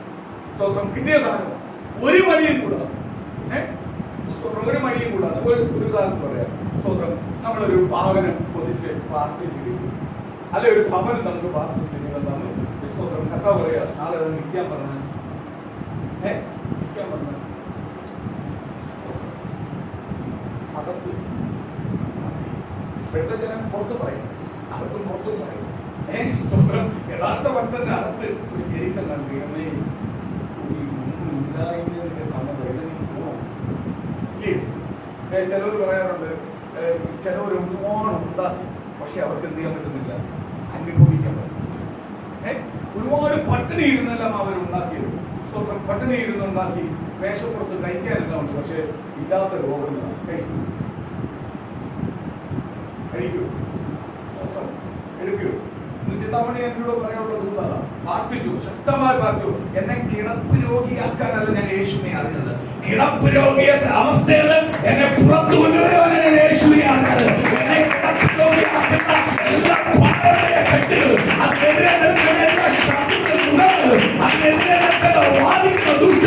സ്തോത്രം. കിട്ടിയ സാധനമാണ്. ഒരു മടിയും കൂടാതെ, ഒരു മടിയും കൂടാതെ ഒരു കാലത്ത് പറയാം. സ്തോത്രം. നമ്മളൊരു വാഹനം പൊതിച്ച് പ്രാർത്ഥിച്ചിരിക്കും, അല്ലെ ഒരു ഭവനം നമുക്ക് പ്രാർത്ഥിച്ചിരിക്കുന്നത് നമ്മൾ സ്തോത്രം. കഥ പറയാ, നാളെ അത് വിൽക്കാൻ പറഞ്ഞ അകത്ത് ഇപ്പോഴത്തെ ജനം പുറത്ത് പറയും, അകത്തും പുറത്തും പറയും. സ്തോത്രം. യഥാർത്ഥ ഭക്തന്റെ അകത്ത് ഒരു ജനിക്കം കണ്ടു. അമ്മേ ചിലവർ പറയാറുണ്ട്, ചിലവർ ഒരുപാട് ഉണ്ടാക്കി, പക്ഷെ അവർക്ക് എന്ത് ചെയ്യാൻ പറ്റുന്നില്ല, അനുഭവിക്കാൻ പറ്റും. ഒരുപാട് പട്ടിണി ഇരുന്നെല്ലാം അവരുണ്ടാക്കിയത്. സ്തോത്രം. പട്ടിണി ഇരുന്നുണ്ടാക്കി മേശപ്പുറത്ത് കഴിക്കാനെല്ലാം ഉണ്ട്, പക്ഷെ ഇല്ലാത്ത രോഗങ്ങളാണ്. കഴിക്കൂ. സ്തോത്രം. എടുക്കൂ. ചിന്താമണി എന്നോട് പറയാനുള്ള ദൂതത പ്രാർത്ഥിച്ചു, ശക്തമായി പ്രാർത്ഥിച്ചു. എന്നെ കിടപ്പ് രോഗിയാക്കാനല്ല ഞാൻ യേശുവിനെ അറിഞ്ഞത്, കിടപ്പ് രോഗിയുടെ അവസ്ഥയിൽ എന്നെ പുറത്തു കൊണ്ടുവരുവാൻ ഞാൻ യേശുവിനെ അറിഞ്ഞത്. എന്നെ കിടപ്പ് രോഗിയാക്കുന്ന എല്ലാ പാരമ്പര്യ കെട്ടുകളും, അതിനെതിരെ നിൽക്കുന്ന എല്ലാ ശബ്ദങ്ങളും, അതിനെതിരെ നിൽക്കുന്ന വാദിക്കുന്ന ദുഷ്ട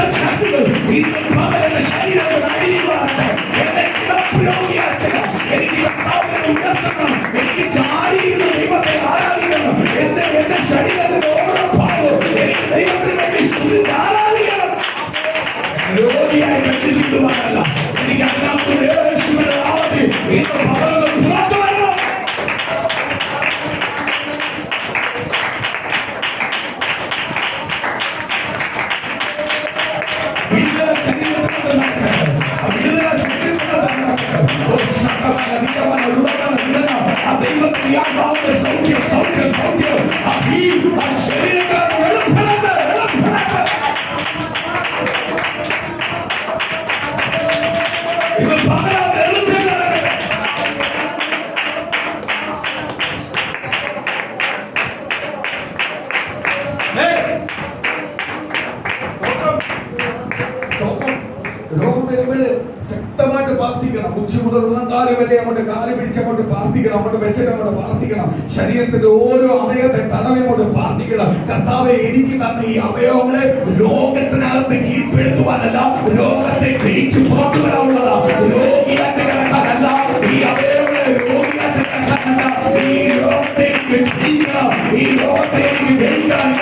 ശക്തമായിട്ട് പ്രാർത്ഥിക്കണം. ഉച്ച മുതൽ ഉള്ളങ്കാല് വരെ അങ്ങോട്ട് കാല് പിടിച്ചങ്ങോട്ട് പ്രാർത്ഥിക്കണം. അങ്ങോട്ട് വെച്ചിട്ട് അങ്ങോട്ട് പ്രാർത്ഥിക്കണം. ശരീരത്തിന്റെ ഓരോ അവയവത്തെ തടവെ അങ്ങോട്ട് പ്രാർത്ഥിക്കണം. കർത്താവെ, എനിക്ക് തന്ന ഈ അവയവങ്ങളെ രോഗത്തിനകത്ത് കീഴ്പ്പെടുത്തുവാനല്ല, രോഗത്തെ ജയിച്ച് പുറത്തു വരാനുള്ളതാ. രോഗിയായിട്ട് കിടക്കാനല്ല, ഈ അവയവങ്ങളെ രോഗിയായിട്ട് കിടക്കാനല്ല, ഈ രോഗത്തേക്ക് ജയിക്കണം, ഈ രോഗത്തേക്ക് ജയിക്കണം.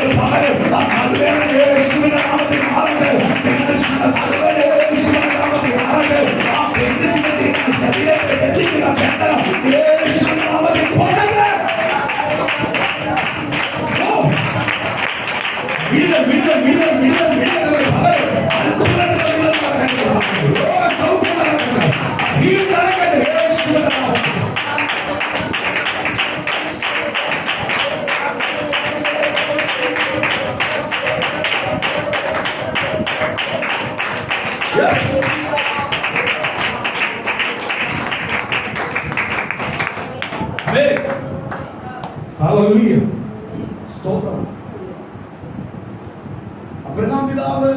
യേശുവിന്റെ നാമത്തിൽ മാറട്ടെ. ഹല്ലേലൂയ, സ്തോത്രം. അബ്രഹാം പിതാവ്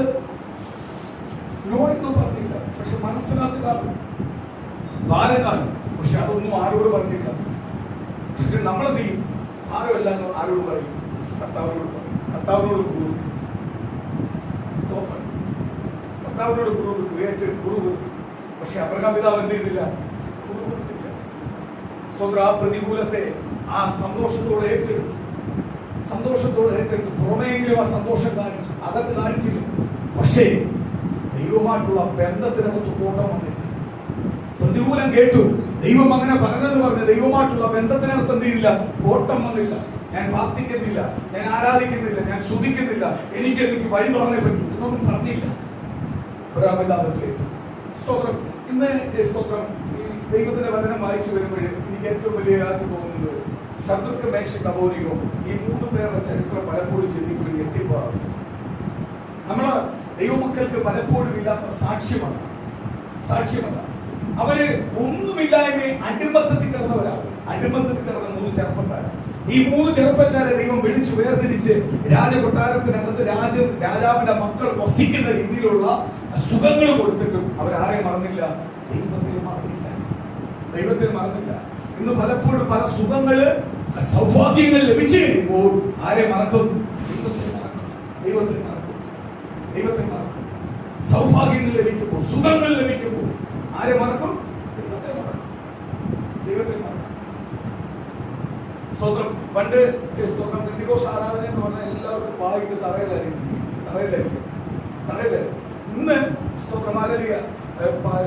നോ എന്ന് പറഞ്ഞില്ല, പക്ഷെ മനസ്സിനകത്ത് കാണും, ഭാരം കാണും, പക്ഷെ അതൊന്നും ആരോട് പറഞ്ഞില്ല. പക്ഷെ നമ്മളെന്ത് ചെയ്യും? ഭാരമല്ല ആരോട് പറയും? കർത്താവിനോട് പറയും, കർത്താവിനോട് കൂടും. സ്തോത്രം. കർത്താവിനോട് കുറുകും. പക്ഷെ അബ്രഹാം പിതാവ് എന്ത് ചെയ്തില്ല? കുറുകുത്തില്ല. സ്തോത്രം. ആ പ്രതികൂലത്തെ ആ സന്തോഷത്തോടെ ഏറ്റെടുത്തു. പുറമെങ്കിലും ആ സന്തോഷം കാണിച്ചു, അകത്ത് കാണിച്ചില്ല. പക്ഷേ ദൈവമായിട്ടുള്ള ബന്ധത്തിനകത്ത് കോട്ടം വന്നില്ല. പ്രതികൂലം കേട്ടു, ദൈവം അങ്ങനെ പറഞ്ഞെന്ന് പറഞ്ഞ് ദൈവമായിട്ടുള്ള ബന്ധത്തിനകത്ത് എന്ത് ചെയ്തില്ല? കോട്ടം വന്നില്ല. ഞാൻ പ്രാർത്ഥിക്കുന്നില്ല, ഞാൻ ആരാധിക്കുന്നില്ല, ഞാൻ സ്തുതിക്കുന്നില്ല, എനിക്ക് വഴി തുറന്നേ പറ്റൂ എന്നൊന്നും പറഞ്ഞില്ല. ഒരാമില്ലാതെ കേട്ടു. സ്തോത്രം. ഇന്ന് സ്തോത്രം, ഈ ദൈവത്തിന്റെ വചനം വായിച്ചു വരുമ്പോൾ എനിക്ക് ഏറ്റവും വലിയ തോന്നുന്നത് ശത്രുക്ക് മേശ കബോരിയോ ഈ 3 പേരുടെ ചരിത്രം പലപ്പോഴും ചിന്തിക്കുമ്പോൾ ഞെട്ടിപ്പോകും. നമ്മള് ദൈവമക്കൾക്ക് പലപ്പോഴും ഇല്ലാത്ത സാക്ഷ്യമാണ്. അവര് ഒന്നുമില്ലായ്മ അടിമത്തത്തിൽ കിടന്നവരാണ്. അടിമത്തത്തിൽ കിടന്ന 3 ചെറുപ്പക്കാരാണ്. ഈ 3 ചെറുപ്പക്കാരെ ദൈവം വിളിച്ചു വേർതിരിച്ച് രാജകൊട്ടാരത്തിനകത്ത് രാജാവിന്റെ മക്കൾ വസിക്കുന്ന രീതിയിലുള്ള സുഖങ്ങൾ കൊടുത്തിട്ടും അവരാരെയും മറന്നില്ല, ദൈവത്തെ മറന്നില്ല. ഇന്ന് പലപ്പോഴും പല സുഖങ്ങള് സൗഭാഗ്യങ്ങൾ ലഭിച്ചു കഴിയുമ്പോൾ ആരെ മറക്കും? ദൈവത്തെ മറക്കും. സൗഭാഗ്യങ്ങൾ ലഭിക്കുമ്പോൾ, സുഖങ്ങൾ ലഭിക്കുമ്പോൾ ആരെ മറക്കും? ദൈവത്തെ മറക്കും. സ്തോത്രം. പണ്ട് സ്തോത്രം പെന്തിക്കോസ്ത് ആരാധന എന്ന് പറഞ്ഞാൽ എല്ലാവർക്കും വായിട്ട് തറയിലായിരിക്കും. ഇന്ന് സ്തോത്രം ഹല്ലേലൂയ,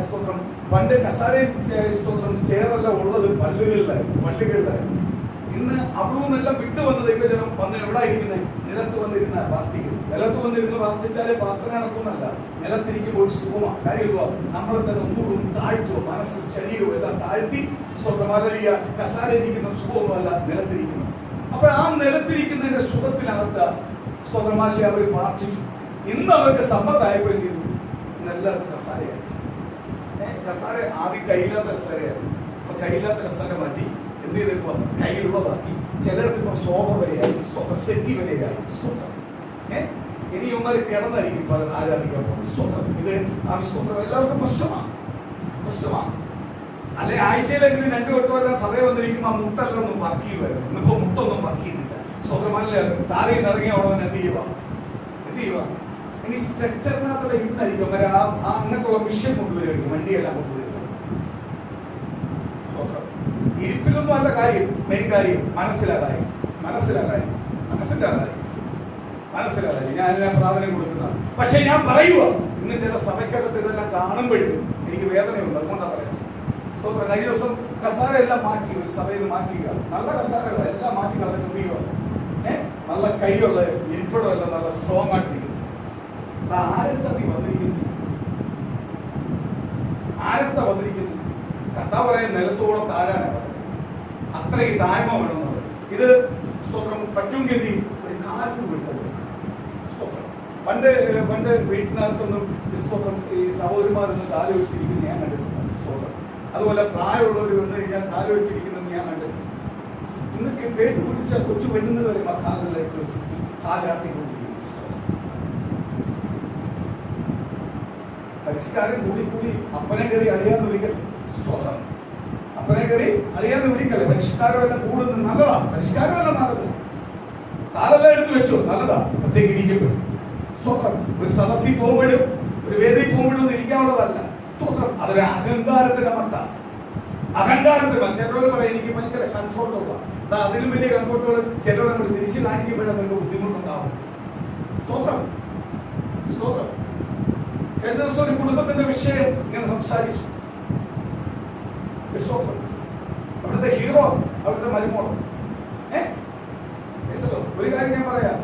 സ്തോത്രം, പണ്ട് കസാരയും സ്തോത്രം ചേറല്ല ഉള്ളത് പള്ളികളിലായിരുന്നു. ഇന്ന് അവിടെ നിന്നെല്ലാം വിട്ടു വന്ന ദൈവജനം വന്ന് എവിടെ ഇരിക്കുന്നത്? നിലത്ത് വന്നിരുന്ന പ്രാർത്ഥിക്കുന്നു. നിലത്ത് വന്നിരുന്ന് പ്രാർത്ഥിച്ചാലേ പ്രാർത്ഥന നടക്കുന്നല്ല, നിലത്തിരിക്കുമ്പോൾ ഒരു സുഖമാണ്. കാര്യമില്ല, നമ്മളെ തന്നെ ഒന്നുകൂടും താഴ്ത്തുക, മനസ്സും ശരീരവും എല്ലാം താഴ്ത്തി സ്തോത്രം ഹല്ലേലൂയ, കസാരയിരിക്കുന്ന സുഖമൊന്നുമല്ല, നിലത്തിരിക്കുന്നു. അപ്പോൾ ആ നിലത്തിരിക്കുന്നതിന്റെ സുഖത്തിനകത്ത് സ്തോത്രം ഹല്ലേലൂയ അവർ പ്രാർത്ഥിച്ചു. ഇന്ന് അവർക്ക് സമ്പത്തായപ്പോൾ എന്ത് ചെയ്തു? എല്ലാവർക്കും കസാരയായി. കസാര ആദ്യം കയ്യില്ലാത്ത കസാരയായിരുന്നു. അപ്പൊ കയ്യില്ലാത്ത കസാര മാറ്റി എന്ത് ചെയ്തപ്പോ കയ്യിലുള്ളതാക്കി. ചിലയിടത്ത് ഇപ്പൊ സോഫ വരെയായി, സെറ്റി വരെയായി. ഇനി ഇവന്മാർ കിടന്നായിരിക്കും ആരാധിക്കാൻ പോകും. സ്വന്തം ഇത് ആ സ്വന്തം എല്ലാവർക്കും പ്രശ്നമാണ്. അല്ലെ ആഴ്ചയിലെങ്കിലും 2 വട്ടം സഭയിൽ വന്നിരിക്കും. ആ മുട്ടെല്ലാം വർക്ക് ചെയ്യുമായിരുന്നു. ഇന്നിപ്പോ മുട്ടൊന്നും വർക്ക് ചെയ്യുന്നില്ല. സ്വന്തമല്ല താരയിൽ ഇറങ്ങിയ ഉടനെ എന്ത് ചെയ്യുക? ഇനി സ്ട്രക്ചറിനകത്തുള്ള ഇരുന്നായിരിക്കും അവരെ അങ്ങനത്തുള്ള മിഷൻ കൊണ്ടുവരുമായിരിക്കും, വണ്ടിയെല്ലാം കൊണ്ടുവരുന്നത്. ഇരിപ്പിലൊന്നും അല്ല കാര്യം, മെയിൻ കാര്യം മനസ്സിലാ കാര്യം. ഞാൻ എല്ലാം പ്രാധാന്യം കൊടുക്കുന്നതാണ്. പക്ഷെ ഞാൻ പറയുക, ഇന്ന് ചില സഭയ്ക്കകത്ത് ഇതെല്ലാം കാണുമ്പോഴും എനിക്ക് വേദനയുണ്ട്. അതുകൊണ്ടാണ് പറയുന്നത്. സ്തോത്രം. കഴിഞ്ഞ ദിവസം കസാര എല്ലാം മാറ്റി, ഒരു സഭയിൽ മാറ്റുക. നല്ല കസാരകള എല്ലാം മാറ്റി കളഞ്ഞു ചെയ്യുക. നല്ല കൈയുള്ള ഇരിപ്പിടമല്ല, നല്ല സ്ട്രോങ് ആയിട്ടിരിക്കുന്നു. ആരെടുത്താ നീ വന്നിരിക്കുന്നു? താഴത്ത വന്നിരിക്കുന്നു. കർത്താവ് പറയുന്ന നിലത്തോളം താഴാനാണ് പറയുന്നത്. അത്രയ്ക്ക് താഴ്മ വേണമെന്നുള്ളത്. ഇത് സ്തോത്രം പറ്റുമെങ്കിൽ നീ ഒരു കാലിന് വിട്ടു സ്തോത്രം. പണ്ട് വീട്ടിനകത്തൊന്നും സ്തോത്രം ഈ സഹോദരിമാരൊന്നും കാല് വെച്ചിരിക്കുന്നത് ഞാൻ കണ്ടിട്ടുണ്ട് സ്തോത്രം. അതുപോലെ പ്രായമുള്ളവർ വന്നു കഴിഞ്ഞാൽ കാല് വെച്ചിരിക്കുന്നത് ഞാൻ കണ്ടിട്ടുണ്ട്. ഇന്നൊക്കെ പേട്ട് പിടിച്ച കൊച്ചു പെണ്ണുങ്ങൾ വരെ കാലിലേക്ക് വെച്ച് കാലാട്ടിക്കൊണ്ടിരിക്കുന്നു. പരിഷ്കാരം കൂടി അപ്പനെ കയറി അളിയാന്ന് വിളിക്കല്ലേ സ്തോത്രം. അപ്പനെ കയറി അളിയാന്ന് വിളിക്കല്ലേ. പരിഷ്കാരമെല്ലാം കൂടുന്നത് നല്ലതാ. പരിഷ്കാരമെല്ലാം നല്ലത്. കാലെല്ലാം എടുത്തു വെച്ചു നല്ലതാ. ഒറ്റയ്ക്ക് ഇരിക്കപ്പെടും സ്തോത്രം. ഒരു സദസ്സിൽ പോകുമ്പോഴും ഒരു വേദിയിൽ പോകുമ്പോഴും ഒന്നും ഇരിക്കാനുള്ളതല്ല സ്തോത്രം. അതൊരു അഹങ്കാരത്തിന്റെ മട്ട. അഹങ്കാരത്തിന് ചിലരോട് പറയാം എനിക്ക് ഭയങ്കര കംഫോർട്ടുള്ള അതിലും വലിയ കംഫോർട്ടുകൾ ചിലരോട് അങ്ങോട്ട് തിരിച്ചു കാണിക്കുമ്പോഴാണ് നിങ്ങൾക്ക് ബുദ്ധിമുട്ടുണ്ടാവും സ്തോത്രം സ്തോത്രം. കഴിഞ്ഞ ദിവസം ഒരു കുടുംബത്തിന്റെ വിഷയം ഇങ്ങനെ സംസാരിച്ചു സ്തോത്രം. അവിടുത്തെ ഹീറോ അവിടുത്തെ മരുമോള്. ഒരു കാര്യം ഞാൻ പറയാം,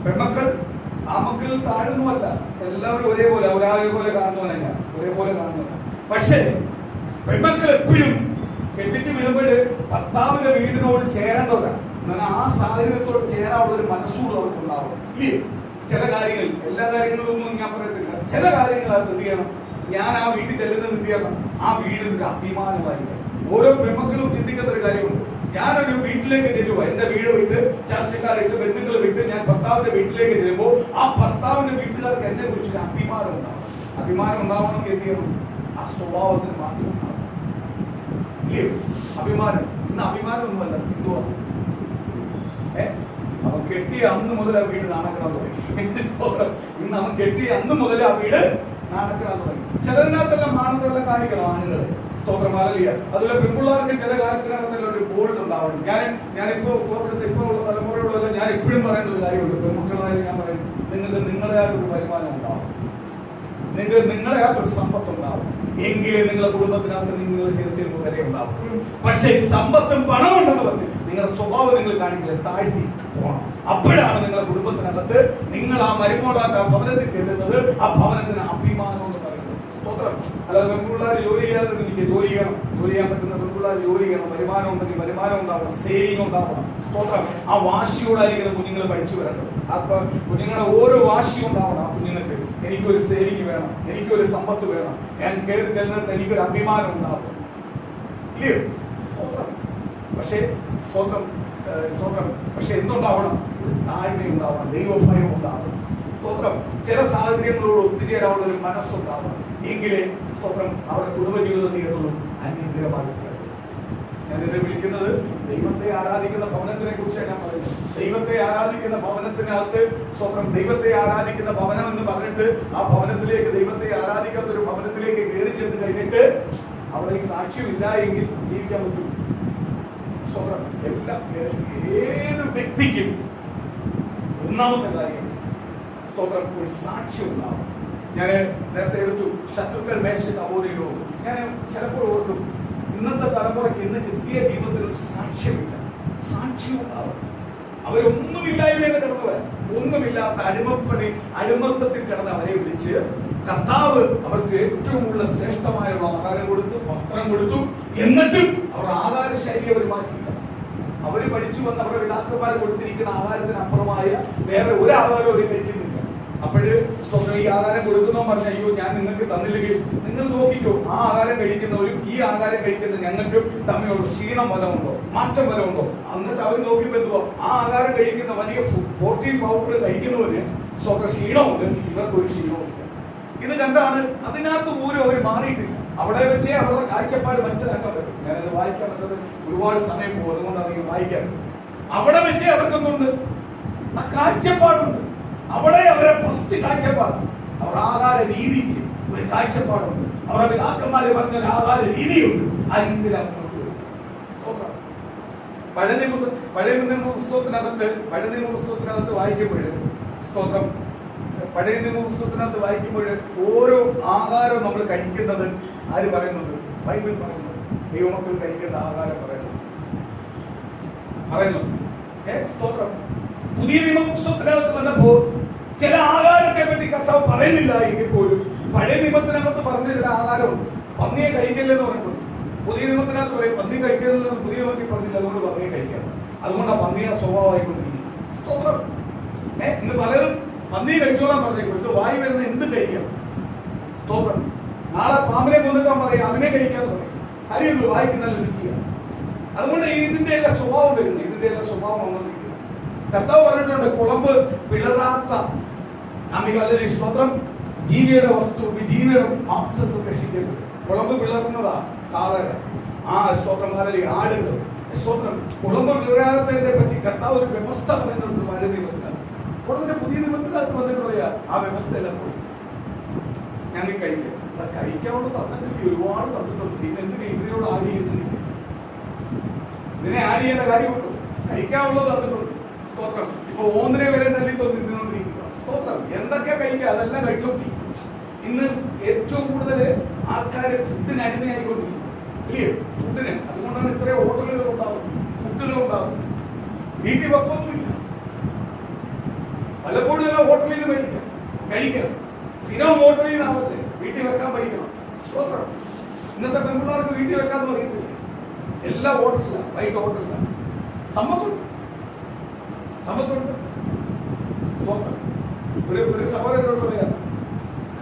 പെൺമക്കൾ ആമക്കളിൽ താഴ്ന്നുമല്ല, എല്ലാവരും ഒരേപോലെ ഒരാളെപോലെ കാണുന്നവനല്ല, ഒരേപോലെ കാണുന്നവന. പക്ഷേ പെൺമക്കൾ എപ്പോഴും കെട്ടിച്ച് വിടുമ്പോൾ ഭർത്താവിന്റെ വീടിനോട് ചേരേണ്ടവരാണ്. എന്നാൽ ആ സാഹചര്യത്തോട് ചേരാനുള്ള ഒരു മനസ്സൂടെ അവർക്ക് ഉണ്ടാവും ഇല്ലേ? ചില കാര്യങ്ങൾ, എല്ലാ കാര്യങ്ങളൊന്നും ഞാൻ പറയത്തില്ല, ചില കാര്യങ്ങളകത്ത് എന്ത് ചെയ്യണം, ഞാൻ ആ വീട്ടിൽ ചെല്ലുന്നത് എന്ത് ചെയ്യണം, ആ വീടിനൊരു അഭിമാനമായിരിക്കും. ഓരോ പെൺമക്കളും ചിന്തിക്കേണ്ട ഒരു കാര്യമുണ്ട്. ഞാനൊരു വീട്ടിലേക്ക് ചെല്ലുക, എന്റെ വീട് വിട്ട് ചർച്ചക്കാരിട്ട് ബന്ധുക്കൾ വിട്ട് ഞാൻ ഭർത്താവിന്റെ വീട്ടിലേക്ക് ചെല്ലുമ്പോൾ ആ ഭർത്താവിന്റെ വീട്ടുകാർക്ക് എന്നെ കുറിച്ചൊരു അഭിമാനം ഉണ്ടാവും. അഭിമാനം ഉണ്ടാവണമെങ്കിൽ എന്ത് ചെയ്യണം? ആ സ്വഭാവത്തിന് മാറ്റം ഉണ്ടാവും. അഭിമാനം ഇന്ന് അഭിമാനമൊന്നുമല്ല. എന്തുവാ? അവൻ കെട്ടിയ അന്ന് മുതൽ ആ വീട് നാണക്കണം തുടങ്ങി. ഇന്ന് അവൻ കെട്ടിയ അന്ന് മുതൽ ആ വീട് നാണക്കണം തുടങ്ങി. ചിലതിനകത്തെല്ലാം ആണുങ്ങളെല്ലാം കാണിക്കണം ആണുങ്ങളെ സ്തോത്രം. ഹാലലുയ. അതുപോലെ പെൺപിള്ളേർക്ക് ചില കാര്യത്തിനകത്തെല്ലാം ഒരു ബോൾഡ് ഉണ്ടാവണം. ഞാനിപ്പോ ഇപ്പൊ ഉള്ള തലമുറയോടല്ല ഞാൻ ഇപ്പോഴും പറയുന്ന ഒരു കാര്യമുണ്ട്. പെൺമക്കളായാലും ഞാൻ പറയും, നിങ്ങൾക്ക് നിങ്ങളെയായിട്ടൊരു വരുമാനം ഉണ്ടാവും, നിങ്ങൾക്ക് നിങ്ങളെയായിട്ടൊരു സമ്പത്ത് ഉണ്ടാവും. എങ്കിലേ നിങ്ങളുടെ കുടുംബത്തിനകത്ത് നിങ്ങൾ തീർച്ചയായും വരെ ഉണ്ടാവും. പക്ഷേ സമ്പത്തും പണമുണ്ടെന്ന് പറഞ്ഞ് നിങ്ങളുടെ സ്വഭാവം നിങ്ങൾ കാണിക്കില്ല, താഴ്ത്തി പോകണം. അപ്പോഴാണ് നിങ്ങളുടെ കുടുംബത്തിനകത്ത് നിങ്ങൾ ആ മരുമോളായിട്ട് ആ ഭവനത്തിൽ ചെല്ലുന്നത്. ആ ഭവനത്തിന് അഭിമാനം എന്ന് പറയുന്നത് സ്തോത്രം. അല്ലാതെ പെൺപിള്ളേർ ജോലി ചെയ്യാതെ എനിക്ക് ജോലി ചെയ്യണം, ജോലി ചെയ്യാൻ പറ്റുന്ന പെൺപിള്ളേർ ജോലി ചെയ്യണം, വരുമാനം ഉണ്ടെങ്കിൽ വരുമാനം ഉണ്ടാവണം, സേവിങ് ഉണ്ടാവണം സ്തോത്രം. ആ വാശിയോടായിരിക്കണം കുഞ്ഞുങ്ങൾ പഠിച്ചു വരേണ്ടത്. ആ കുഞ്ഞുങ്ങളുടെ ഓരോ വാശിയും ഉണ്ടാവണം. ആ കുഞ്ഞുങ്ങൾക്ക് എനിക്കൊരു സേവിങ് വേണം, എനിക്കൊരു സമ്പത്ത് വേണം, ഞാൻ കയറി ചെല്ലുന്നിടത്ത് എനിക്കൊരു അഭിമാനം ഉണ്ടാവും ഇല്ലയോ സ്തോത്രം. പക്ഷേ സ്തോത്രം സ്തോത്രം. പക്ഷെ എന്തുണ്ടാവണം? ഒരു താഴ്മ ഉണ്ടാവണം, ദൈവഭയം ഉണ്ടാവണം സ്തോത്രം. ചില സാഹചര്യങ്ങളോട് ഒത്തുചേരാനുള്ള ഒരു മനസ്സുണ്ടാവണം. എങ്കിലേ സ്തോത്രം അവരുടെ കുടുംബജീവിതം തീർന്നുള്ളൂ അനുഗ്രഹമായി. ഞാനിത് വിളിക്കുന്നത് ദൈവത്തെ ആരാധിക്കുന്ന ഭവനത്തിനെ കുറിച്ചാണ് ഞാൻ പറയുന്നത്. ദൈവത്തെ ആരാധിക്കുന്ന ഭവനത്തിനകത്ത് സ്തോത്രം, ദൈവത്തെ ആരാധിക്കുന്ന ഭവനം എന്ന് പറഞ്ഞിട്ട് ആ ഭവനത്തിലേക്ക്, ദൈവത്തെ ആരാധിക്കാത്ത ഒരു ഭവനത്തിലേക്ക് കയറി ചെന്ന് കഴിഞ്ഞിട്ട് അവിടെ ഈ സാക്ഷ്യമില്ല എങ്കിൽ ജീവിക്കാൻ പറ്റും സ്തോത്രം. ഏത് വ്യക്തിക്കും ഒന്നാമത്തെ കാര്യം സ്തോത്രം ഒരു സാക്ഷ്യം ഉണ്ടാവും. ഞാൻ നേരത്തെ എടുത്തു ശത്രുക്കൾ മേശത്ത് അവോദിയോ. ഞാൻ ചിലപ്പോൾ ഓർക്കും, ഇന്നത്തെ തലമുറയ്ക്ക് ഇന്ന് ക്രിസ്തീയ ജീവിതത്തിൽ ഒരു സാക്ഷ്യമില്ല. സാക്ഷ്യം ഉണ്ടാവും. അവരൊന്നുമില്ലായ്മയെന്ന് കിടന്നവർ, ഒന്നുമില്ലാത്ത അടിമത്തത്തിൽ കിടന്ന് അവരെ വിളിച്ച് കർത്താവ് അവർക്ക് ഏറ്റവും ഉള്ള ശ്രേഷ്ഠമായുള്ള ആഹാരം കൊടുത്തു, വസ്ത്രം കൊടുത്തു. എന്നിട്ടും അവർ ആഹാര ശൈലി അവർ മാറ്റിയില്ല. അവര് പഠിച്ചു വന്ന് അവരുടെ പിതാക്കന്മാർ കൊടുത്തിരിക്കുന്ന ആഹാരത്തിന് അപ്പുറമായ വേറെ ഒരു ആഹാരം അവർ കഴിക്കുന്നില്ല. അപ്പോഴ് ഈ ആഹാരം കൊടുക്കുന്നോ പറഞ്ഞ, അയ്യോ ഞാൻ നിങ്ങൾക്ക് തന്നില്ലെങ്കിൽ നിങ്ങൾ നോക്കിക്കോ, ആ ആഹാരം കഴിക്കുന്നവരും ഈ ആഹാരം കഴിക്കുന്ന ഞങ്ങൾക്ക് തമ്മിലുള്ള ക്ഷീണം വലമുണ്ടോ, മാറ്റം വലമുണ്ടോ? എന്നിട്ട് അവർ നോക്കിയപ്പോ എന്തുവാ, ആ ആഹാരം കഴിക്കുന്ന വലിയ പ്രോട്ടീൻ പൗഡർ കഴിക്കുന്നവര് ക്ഷീണമുണ്ട്, ഇവർക്കൊരു ക്ഷീണവുമില്ല. ഇത് കണ്ടാണ് അതിനകത്ത് പോലും അവർ മാറിയിട്ടില്ല. അവിടെ വെച്ചേ അവരുടെ കാഴ്ചപ്പാട് മനസ്സിലാക്കാൻ പറ്റും. ഞാനത് വായിക്കാൻ പറ്റത് ഒരുപാട് സമയം പോകും, അതുകൊണ്ട് അധികം വായിക്കാൻ. അവിടെ വെച്ചേ അവർക്കൊന്നുണ്ട്, ആ കാഴ്ചപ്പാടുണ്ട്. അവിടെ അവരെ ഫസ്റ്റ് കാഴ്ചപ്പാട്, അവർ ആഹാര രീതിക്ക് ഒരു കാഴ്ചപ്പാടുണ്ട്. അവരുടെ പിതാക്കന്മാര് പറഞ്ഞൊരു ആഹാര രീതിയുണ്ട്. ആ രീതിയിലാണ് മുന്നോട്ട് വരുന്നത്. പഴയ നിയമ പുസ്തകത്തിനകത്ത് വായിക്കുമ്പോൾ സ്തോത്രം, പഴയ നിയമ പുസ്തകത്തിനകത്ത് വായിക്കുമ്പോൾ ഓരോ ആഹാരം നമ്മൾ കഴിക്കുന്നത് ആര് പറയുന്നുണ്ട്? ബൈബിൾ പറയുന്നുണ്ട്. ദൈവമക്കൾ കഴിക്കേണ്ട ആഹാരം പറയുന്നു. സ്തോത്രം. പുതിയ നിയമ പുസ്തകത്തിനകത്ത് വന്നപ്പോൾ ചില ആഹാരത്തെ പറ്റി കർത്താവ് പറയുന്നില്ല എങ്കിൽ പോലും പഴയ നിയമത്തിനകത്ത് പറഞ്ഞ ചില ആഹാരമുണ്ട്. പന്നിയെ കഴിക്കല്ലെന്ന് പറഞ്ഞിട്ടുണ്ട്. പുതിയ നിയമത്തിനകത്ത് പറയും പന്നി കഴിക്കലെന്ന് പുതിയ നിയമത്തിൽ പറഞ്ഞില്ല, അതുകൊണ്ട് പന്നിയെ കഴിക്കാം. അതുകൊണ്ട് ആ പന്നിയുടെ സ്വഭാവമായിക്കൊണ്ടിരിക്കും. സ്തോത്രം. ഇന്ന് പലരും പന്നിയെ കഴിച്ചോളാൻ പറഞ്ഞേക്കും. ഇത് വായി വരുന്ന എന്ത് കഴിക്കാം. സ്തോത്രം. നാളെ പാമ്പിനെ കൊന്നിട്ടാൻ പറയാം, അതിനെ കഴിക്കാന്ന് പറയും. അറിയുള്ളൂ വായിക്ക് നല്ല രുചിയ. അതുകൊണ്ട് ഇതിന്റെ എല്ലാ സ്വഭാവം വരുന്നു. ഇതിന്റെ എല്ലാ സ്വഭാവം വന്നുകൊണ്ടിരിക്കുന്നു. കർത്താവ് പറഞ്ഞിട്ടുണ്ട്, കുളമ്പ് പിളരാത്ത അമികല്ലെ സ്തോത്രം ജീവിയുടെ വസ്തു ജീവിയുടെ മാംസത്തെ രക്ഷിക്കരുത്. കുളമ്പ് പിളർന്നതാ കാളയുടെ സ്തോത്രം ആടുകൾ. സ്തോത്രം. കുളമ്പ് പിളരാത്തതിനെ പറ്റി കർത്താവ് ഒരു വ്യവസ്ഥ പറയുന്നുണ്ട് പഴയ നിയമത്തിനകത്ത്. ഉടനെ പുതിയ നിയമത്തിനകത്ത് വന്നിട്ട് പറയാ ആ വ്യവസ്ഥയെല്ലാം പോയി. ഞങ്ങൾക്ക് കഴിക്കാം. കഴിക്കാവുന്ന തന്നിട്ട് ഒരുപാട് തന്നിട്ടുണ്ട്. പിന്നെ എന്തിനാ ഇതിനോട് ആഡ് ചെയ്യുന്നില്ല? ഇതിനെ ആഡ് ചെയ്യേണ്ട കാര്യമുണ്ടോ? കഴിക്കാവുള്ളത് തന്നിട്ടുണ്ട്. സ്തോത്രം. ഇപ്പൊ ഓന്നിനെ വരെ തല്ലിത്തൊന്ന് തിന്നുകൊണ്ടിരിക്കുക. സ്തോത്രം. എന്തൊക്കെ കഴിക്കുക അതെല്ലാം കഴിച്ചോണ്ടി. ഇന്ന് ഏറ്റവും കൂടുതൽ ആൾക്കാര് ഫുഡിന് അടിമയായിക്കൊണ്ടിരിക്കും. ഇല്ലയോ? ഫുഡിന്. അതുകൊണ്ടാണ് ഇത്രയും ഹോട്ടലുകൾ ഉണ്ടാവുന്നത്, ഫുഡുകൾ ഉണ്ടാവുന്നത്. വീട്ടിൽ വെക്കൊന്നുമില്ല. പലപ്പോഴും എല്ലാം ഹോട്ടലിൽ നിന്ന് മേടിക്കാം, കഴിക്കാം. സ്ഥിരം ഹോട്ടലിൽ നിന്നാവല്ലേ, വീട്ടിൽ വെക്കാൻ പഠിക്കണം. സ്തോത്രം. ഇന്നത്തെ പെൺപിള്ളേർക്ക് വീട്ടിൽ വെക്കാന്ന് അറിയത്തില്ല. എല്ലാ ഹോട്ടലില്ല, വൈകിട്ട് ഹോട്ടലില്ല. സമ്പത്തുണ്ട്. സ്തോത്രം. ഒരു സഹോദരനോട് പറയാം,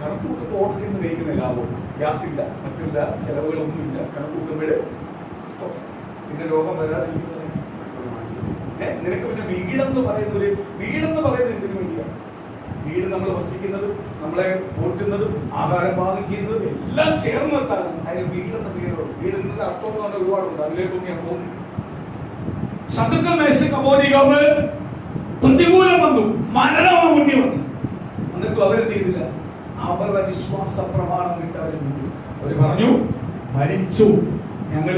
കണക്കൂട്ട് ഹോട്ടലിൽ നിന്ന് കഴിക്കുന്ന ലാഭം. ഗ്യാസ് ഇല്ല, മറ്റുള്ള ചെലവുകളൊന്നുമില്ല. കണക്കൂട്ടുമ്പോഴേ പിന്നെ രോഗം വരാതിരിക്കുന്നത്. നിനക്ക് പിന്നെ വീടെന്ന് പറയുന്ന എന്തിനു വേണ്ടിയാണ്? വീട് നമ്മൾ വസിക്കുന്നത്, നമ്മളെ പോറ്റുന്നതും ആഹാരം പാകം ചെയ്യുന്നതും എല്ലാം ചേർന്ന് വെക്കാണ്. അതിന് വീടെന്ന പേരുള്ളൂ. വീട് ഇന്നത്തെ അർത്ഥം എന്ന് പറഞ്ഞാൽ ഒരുപാടുണ്ട്. അതിലേക്കൊന്നും ഞാൻ പോകുന്നില്ല. ശത്രുക്കൾ മേശക്കോനികവ് പ്രതികൂലം വന്നു, മരണം മുന്നിൽ വന്നു. എന്നിട്ടും അവരെന്ത് ചെയ്തില്ല? അവരുടെ വിശ്വാസ പ്രമാണം വിട്ട് അവര് പറഞ്ഞു, മരിച്ചു, ഞങ്ങൾ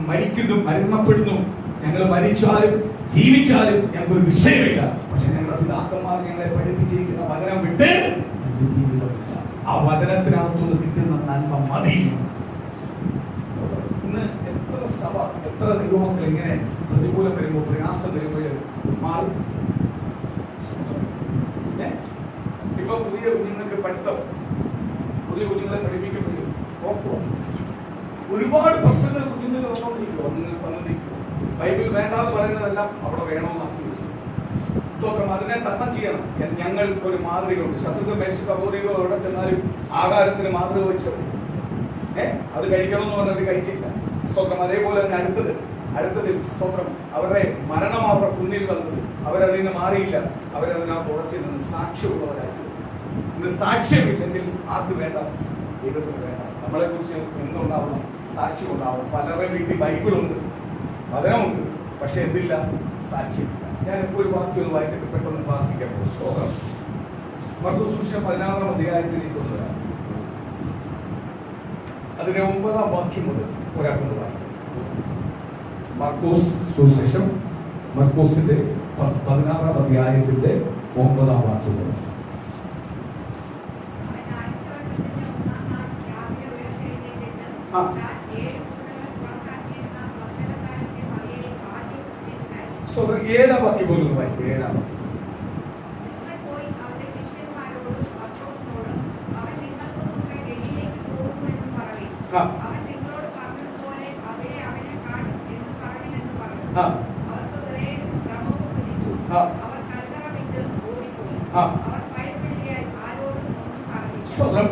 മരിക്കുന്നു, മരണപ്പെടുന്നു, ഞങ്ങൾ മരിച്ചാലും ജീവിച്ചാലും ഞങ്ങൾക്കൊരു വിഷയമില്ല. പക്ഷെ ഞങ്ങളുടെ പിതാക്കന്മാർ ഞങ്ങളെ പഠിപ്പിച്ചിരിക്കുന്ന വചനം വിട്ട് ജീവിതമില്ല. ആ വചനത്തിനകത്തുനിന്ന് കിട്ടുന്ന നന്മ മതി. ഇന്ന് എത്ര സഭ, എത്ര നിയമങ്ങൾ ഇങ്ങനെ പ്രതികൂലം വരുമ്പോൾ, പ്രയാസം വരുമ്പോൾ മാറും. ഇപ്പൊ പുതിയ കുഞ്ഞുങ്ങൾക്ക് പഠിത്തം, പുതിയ കുഞ്ഞുങ്ങളെ പഠിപ്പിക്കപ്പെടും. ഒരുപാട് പ്രശ്നങ്ങൾ കുഞ്ഞുങ്ങൾ വന്നുകൊണ്ടിരിക്കും. ബൈബിൾ വേണ്ടാന്ന് പറയുന്നതെല്ലാം അവിടെ വേണമെന്നാക്കി വെച്ചു. സ്തോത്രം. അതിനെ തരണം ചെയ്യണം. ഞങ്ങൾക്കൊരു മാതൃകയുണ്ട്. ശത്രുക്കൾ മേശക്കോനികവ് എവിടെ ചെന്നാലും ആഹാരത്തിന് മാതൃക വെച്ചു. അത് കഴിക്കണമെന്ന് പറഞ്ഞിട്ട് കഴിച്ചില്ല. സ്തോത്രം. അതേപോലെ തന്നെ അടുത്തതിൽ സ്തോത്രം, അവരുടെ മരണം അവരുടെ മുന്നിൽ വന്നത്, അവരതിൽ നിന്ന് മാറിയില്ല. അവരതിനകത്ത് ഉറച്ചു നിന്ന് സാക്ഷ്യമുള്ളവരായിരുന്നു. ഇന്ന് സാക്ഷ്യമില്ലെങ്കിൽ ആർക്ക് വേണ്ട? ദൈവത്തിന് വേണ്ട. നമ്മളെ കുറിച്ച് എന്തുണ്ടാവണം? സാക്ഷ്യം ഉണ്ടാവണം. പലരുടെ വീട്ടിൽ ബൈബിളുണ്ട്, വചനമുണ്ട്, പക്ഷെ എന്തില്ല? സാക്ഷ്യമില്ല. ഞാൻ ഇപ്പോൾ ഒരു വാക്യം ഒന്ന് വായിച്ചിട്ട് പെട്ടെന്ന് പ്രാർത്ഥിക്കാൻ പോകും. സ്തോത്രം. മർക്കോസ് സുവിശേഷം 16-ാം അധ്യായത്തിലേക്ക് ഒന്ന് വരാം. അതിന്റെ 9-ാം വാക്യം മുതൽ ഒരാൾക്കൊന്ന് വായിക്കാം. മർക്കോസ് സുവിശേഷം, മർക്കോസിന്റെ 16-ാം അധ്യായത്തിന്റെ 9-ാം വാക്യം മുതൽ. ഏഴാം വാക്യം പോലും വായിക്കും. ഏഴാം വാക്യം.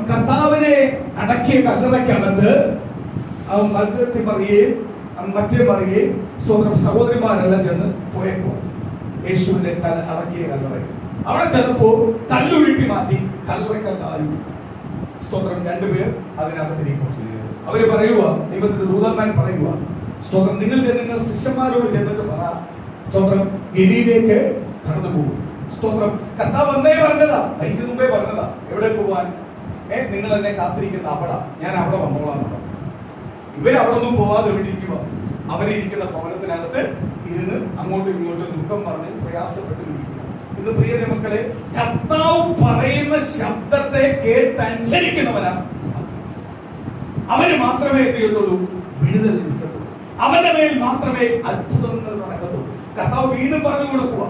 കർത്താവിനെ അടക്കിയ കല്ലറയ്ക്കകത്ത് മധ്യത്തിൽ മറിയേയും മറ്റേ മറിയേയും സ്വന്തം സഹോദരിമാരെല്ലാം ചെന്ന് പോയപ്പോ യേശുവിനെ അടക്കിയ കല്ലറയിൽ അവിടെ ചെന്നപ്പോ കല്ലുരുട്ടി മാറ്റി കല്ലറക്കാരും സ്തോത്രം 2 പേർ അതിനകത്തിരിക്കും. അവര് പറയുക, ദൈവത്തിന്റെ ദൂതന്മാർ പറയുക, സ്തോത്രം, നിങ്ങൾ ശിഷ്യന്മാരോട് ചെന്നിട്ട് പറ, സ്തോത്രം, ഗലീലയിലേക്ക് കടന്നു പോകും. സ്തോത്രം. കർത്താവ് വന്നേ പറഞ്ഞതാ, അതിന് മുമ്പേ പറഞ്ഞതാ. എവിടെ പോവാൻ? നിങ്ങൾ എന്നെ കാത്തിരിക്കുന്ന അവിടെ, ഞാൻ അവിടെ വന്നോളാം. ഇവരവിടെ ഒന്നും പോവാതെ ഇവിടെ ഇരിക്കുക. അവരിയ്ക്കുന്ന ഭവനത്തിനകത്ത് ഇരുന്ന് അങ്ങോട്ടും ഇങ്ങോട്ടും ദുഃഖം പറഞ്ഞ് പ്രയാസപ്പെട്ട് ഇരിക്കുക. ഇത് പ്രിയ മക്കളെ, കർത്താവ് പറയുന്ന ശബ്ദത്തെ കേട്ടനുസരിക്കുന്നവനാ, അവന് മാത്രമേ എന്ത് ചെയ്യത്തുള്ളൂ? വിടുതൽ ലഭിക്കത്തുള്ളൂ. അവന്റെ മേൽ മാത്രമേ അത്ഭുതങ്ങൾ നടക്കത്തുള്ളൂ. കർത്താവ് വീണ്ടും പറഞ്ഞു കൊടുക്കുക,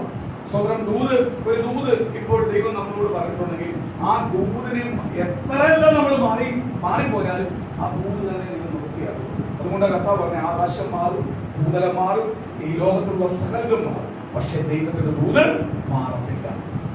സ്വതന്ത്രം ദൂത്, ഒരു ദൂത് ഇപ്പോൾ ദൈവം നമ്മളോട് പറഞ്ഞിട്ടുണ്ടെങ്കിൽ ആ ദൂതിനെ എത്രയെല്ലാം നമ്മൾ മാറിപ്പോയാലും ആ ദൂത് തന്നെ നിങ്ങൾ നോക്കിയാൽ. അതുകൊണ്ട് കർത്താവ് പറഞ്ഞ ആകാശം മാറും, ഭൂതലം മാറും, ഈ ലോകത്തുള്ള സകലതും മാറും, പക്ഷെ ദൈവത്തിന്റെ ദൂത് മാറത്തില്ല,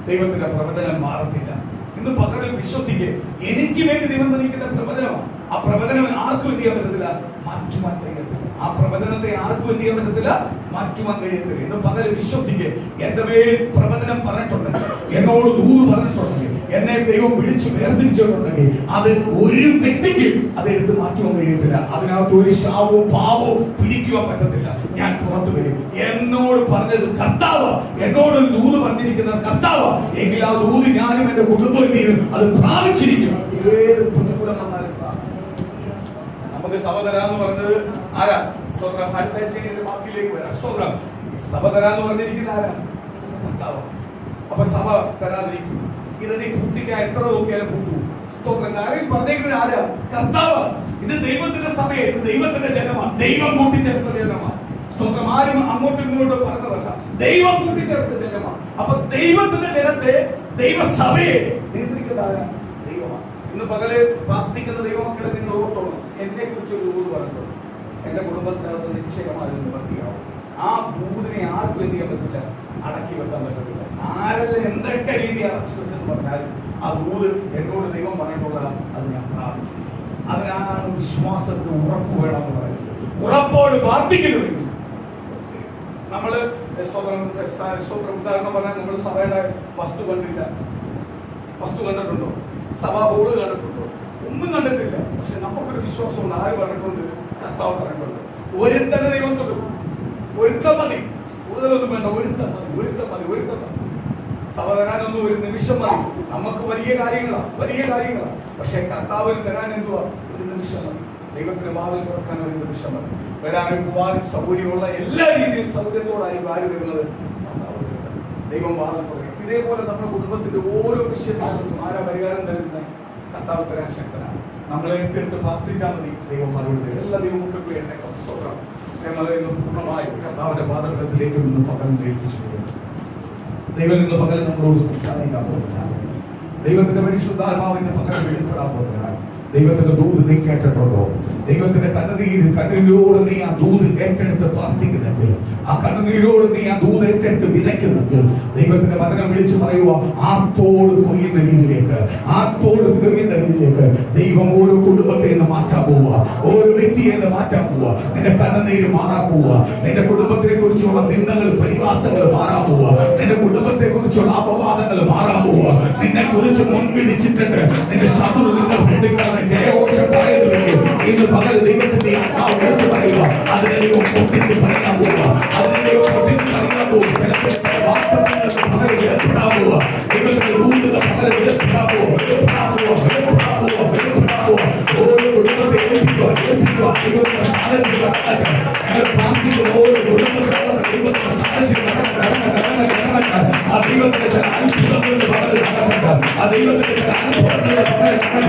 ദൈവത്തിന്റെ പ്രവചനം മാറത്തില്ല. ഇന്ന് പകരം വിശ്വസിക്കുക, എനിക്ക് വേണ്ടി ദൈവം നയിക്കുന്ന പ്രവചനമാണ്. ആ പ്രവചനം ആർക്കും എന്ത് ചെയ്യാൻ പറ്റത്തില്ല, മാറ്റുവാൻ കഴിയത്തില്ല. ആ പ്രവചനത്തെ ആർക്കും എന്ത് ചെയ്യാൻ പറ്റത്തില്ല, മാറ്റുവാൻ കഴിയത്തില്ല. ഇന്ന് പകരം വിശ്വസിക്കുക, എന്റെ മേൽ പ്രവചനം പറഞ്ഞിട്ടുണ്ടെങ്കിൽ, എന്നോട് ദൂത് പറഞ്ഞിട്ടുണ്ടെങ്കിൽ, എന്നെ ദൈവം വിളിച്ചു വേർതിരിച്ചിട്ടുണ്ടെങ്കിൽ, അത് ഒരു വ്യക്തിക്ക് അത് എടുത്ത് മാറ്റുവാൻ കഴിയത്തില്ല. അതിനകത്ത് ഒരു ശാപവും പാവവും പിടിക്കുവാൻ പറ്റത്തില്ല. ഞാൻ പുറത്തു വരും. എന്നോട് പറഞ്ഞത് കർത്താവ്, എന്നോട് ഒരു ദൂത് പറഞ്ഞിരിക്കുന്നത് കർത്താവ് എങ്കിൽ ആ ദൂത് ഞാനും എന്റെ കുടുംബത്തിനും അത് പ്രാപിച്ചിരിക്കും. ഏത് പ്രതികൂലം വന്നാലും നമുക്ക് സഭ തരാന്ന് പറഞ്ഞത് ആരാ? സ്തോത്രം. അടുത്ത ആഴ്ചയിലെ വാക്കിലേക്ക് വരാം. സ്തോത്രം. സഭ തരാന്ന് പറഞ്ഞിരിക്കുന്ന ആരാ? കർത്താവ്. അപ്പൊ സഭ തരാതിരിക്കും. ഇതിനെ പൂട്ടിക്കാൻ എത്ര നോക്കിയാലും പൂട്ടു. സ്തോത്രം. കാര്യം പറഞ്ഞേക്കുന്നത് ആരാ? കർത്താവ്. ഇത് ദൈവത്തിന്റെ സഭയെ, ഇത് ദൈവത്തിന്റെ ജനമാണ്, ദൈവം കൂട്ടിച്ചേർത്ത ജനമാണ്. സ്തോത്രം. ആരും അങ്ങോട്ടും ഇങ്ങോട്ടും പറഞ്ഞതല്ല, ദൈവം കൂട്ടിച്ചേർത്ത ജനമാണ്. അപ്പൊ ദൈവത്തിന്റെ ജനത്തെ, ദൈവസഭയെ നിയന്ത്രിക്കുന്ന ആരാ? ദൈവമാണ്. ഇന്ന് പകല് പ്രാർത്ഥിക്കുന്ന ദൈവമക്കളെ നിങ്ങൾ ഓർത്തോളൂ, എന്നെ കുറിച്ച് ഒരു ദൂത് പറഞ്ഞിട്ടുണ്ട്. എന്റെ കുടുംബത്തിനകത്ത് നിശ്ചയമായി നിവർത്തിയാവും. ആ ദൂതിനെ ആർക്കും എന്ത് ചെയ്യാൻ പറ്റില്ല, അടക്കി വെക്കാൻ പറ്റത്തില്ല. ആരെല്ലാം എന്തൊക്കെ രീതി അടച്ചു വെച്ചെന്ന് പറഞ്ഞാലും ആ ദൂത് എന്നോട് ദൈവം പറഞ്ഞിട്ടുള്ള അത് ഞാൻ പ്രാപിച്ചു. അതിനാണ് വിശ്വാസത്തിന് ഉറപ്പ് വേണമെന്ന് പറയുന്നത്. ഉറപ്പോട് പ്രാർത്ഥിക്കുന്നു. നമ്മള് ഉദാഹരണം പറഞ്ഞാൽ നമ്മൾ സഭയുടെ വസ്തു കണ്ടില്ല. വസ്തു കണ്ടിട്ടുണ്ടോ? സഭാ ബോർഡ് കണ്ടിട്ടുണ്ടോ? ഒന്നും കണ്ടിട്ടില്ല. പക്ഷെ നമുക്കൊരു വിശ്വാസമുണ്ട്. ആര് പറഞ്ഞിട്ടുണ്ട്? കർത്താവ് പറഞ്ഞിട്ടുണ്ട്. ഒരുത്തന്നെ ദൈവം തൊട്ടു. ഒരുത്തം മതി, കൂടുതലൊന്നും വേണ്ട. ഒരുത്തം മതി, ഒരുത്തം മതി, ഒരുത്തം മതി. സഭ തരാനൊന്നും ഒരു നിമിഷം മതി. നമുക്ക് വലിയ കാര്യങ്ങളാ. പക്ഷെ കർത്താവിന് തരാൻ എന്തുവാ? ഒരു നിമിഷം മതി. ദൈവത്തിന് വാതിൽ തുറക്കാൻ ഒരു നിമിഷം മതി. വരാനും പോവാനും സൗകര്യമുള്ള എല്ലാ രീതിയിൽ സൗകര്യത്തോടായിരിക്കും ആര് വരുന്നത്? ദൈവം വാതിൽ തുറക്കും. ഇതേപോലെ നമ്മുടെ കുടുംബത്തിന്റെ ഓരോ വിഷയത്തിലും ആരാ പരിഹാരം തരുന്നത്? കർത്താവ് തരാൻ ശക്തനാണ്. നമ്മളെ ഏറ്റെടുത്ത് പ്രാർത്ഥിച്ചാൽ മതി, ദൈവം മറുപടി തരും. എല്ലാ ദൈവമക്കൾക്കും എഴുന്നേക്കാം. സ്തോത്രം. പൂർണ്ണമായി കർത്താവിന്റെ പാദങ്ങളിലേക്ക് നിന്ന് പകരം ഏൽപ്പിച്ചു. ദൈവം ഇന്ന് പകരം നമ്മളോട് സംസാരിക്കാൻ പോകുന്നതാണ്. ദൈവത്തിന്റെ പരിശുദ്ധാത്മാവിന്റെ പകരം വെളിപ്പെടാൻ പോകുന്നതാണ്. ദൈവത്തിന്റെ ദൂത് നീ കേട്ടിട്ടുണ്ടോ? ദൈവത്തിന്റെ കണ്ണുനീരോട് നീ ആ ദൂത് ഏറ്റെടുത്ത് പ്രാർത്ഥിക്കുന്നെങ്കിൽ, ആ കണ്ണുനീരോട് നീ ആ ദൂത് ഏറ്റെടുത്ത് വിതയ്ക്കുന്നെങ്കിൽ, ദൈവത്തിന്റെ വചനം വിളിച്ചു പറയുക, ആർത്തോട് കൊയ്യുന്ന രീതിയിലേക്ക്, ആർത്തോട് കൊയ്യുന്ന രീതിയിലേക്ക് ദൈവം ഓരോ കുടുംബത്തെ മാറ്റാൻ പോവുക, ഓരോ വ്യക്തിയെ മാറ്റാൻ പോവുക. നിന്റെ കണ്ണുനീര് മാറാൻ പോവുക. നിന്റെ കുടുംബത്തിനെ കുറിച്ചുള്ള നിന്ദകൾ, പരിഹാസങ്ങൾ മാറാൻ പോവുക. നിന്റെ കുടുംബത്തെ കുറിച്ചുള്ള അപവാദങ്ങൾ മാറാൻ പോവുക. നിന്നെ കുറിച്ച് മുൻപിടിച്ചിട്ടുണ്ട് നിന്റെ ശത്രു, നിന്റെ ഫ്രണ്ടുകളെ ജയഘോഷം പറയുന്നുണ്ടെങ്കിൽ ഇന്ന് പകൽ ദൈവത്തിന്റെ ആത്മാവ് വിളിച്ചു പറയുക. അതിനെ ദൈവം പൊട്ടിച്ച് പറയാൻ പോവുക. അതിനെ ദൈവം പൊട്ടിച്ച് പറയാൻ പോവുക. ചിലപ്പോൾ വാർത്തകൾക്ക് പകരം വിലപ്പെടാൻ പോവുക. ദൈവത്തിന്റെ ദൂതുകൾ പകരം വിലപ്പെടാൻ പോവുക. ഓരോ കുടുംബത്തെ ഏൽപ്പിക്കുക. ദൈവത്തിന്റെ സാന്നിധ്യം ഞങ്ങൾ പ്രാർത്ഥിക്കുന്ന ഓരോ കുടുംബത്തിലുള്ള ദൈവത്തിന്റെ സാന്നിധ്യം ആ ദൈവത്തിന്റെ ചില അനുഭവങ്ങളുടെ പകരം ആ ദൈവത്തിന്റെ ചില അനുഭവങ്ങളുടെ പകരം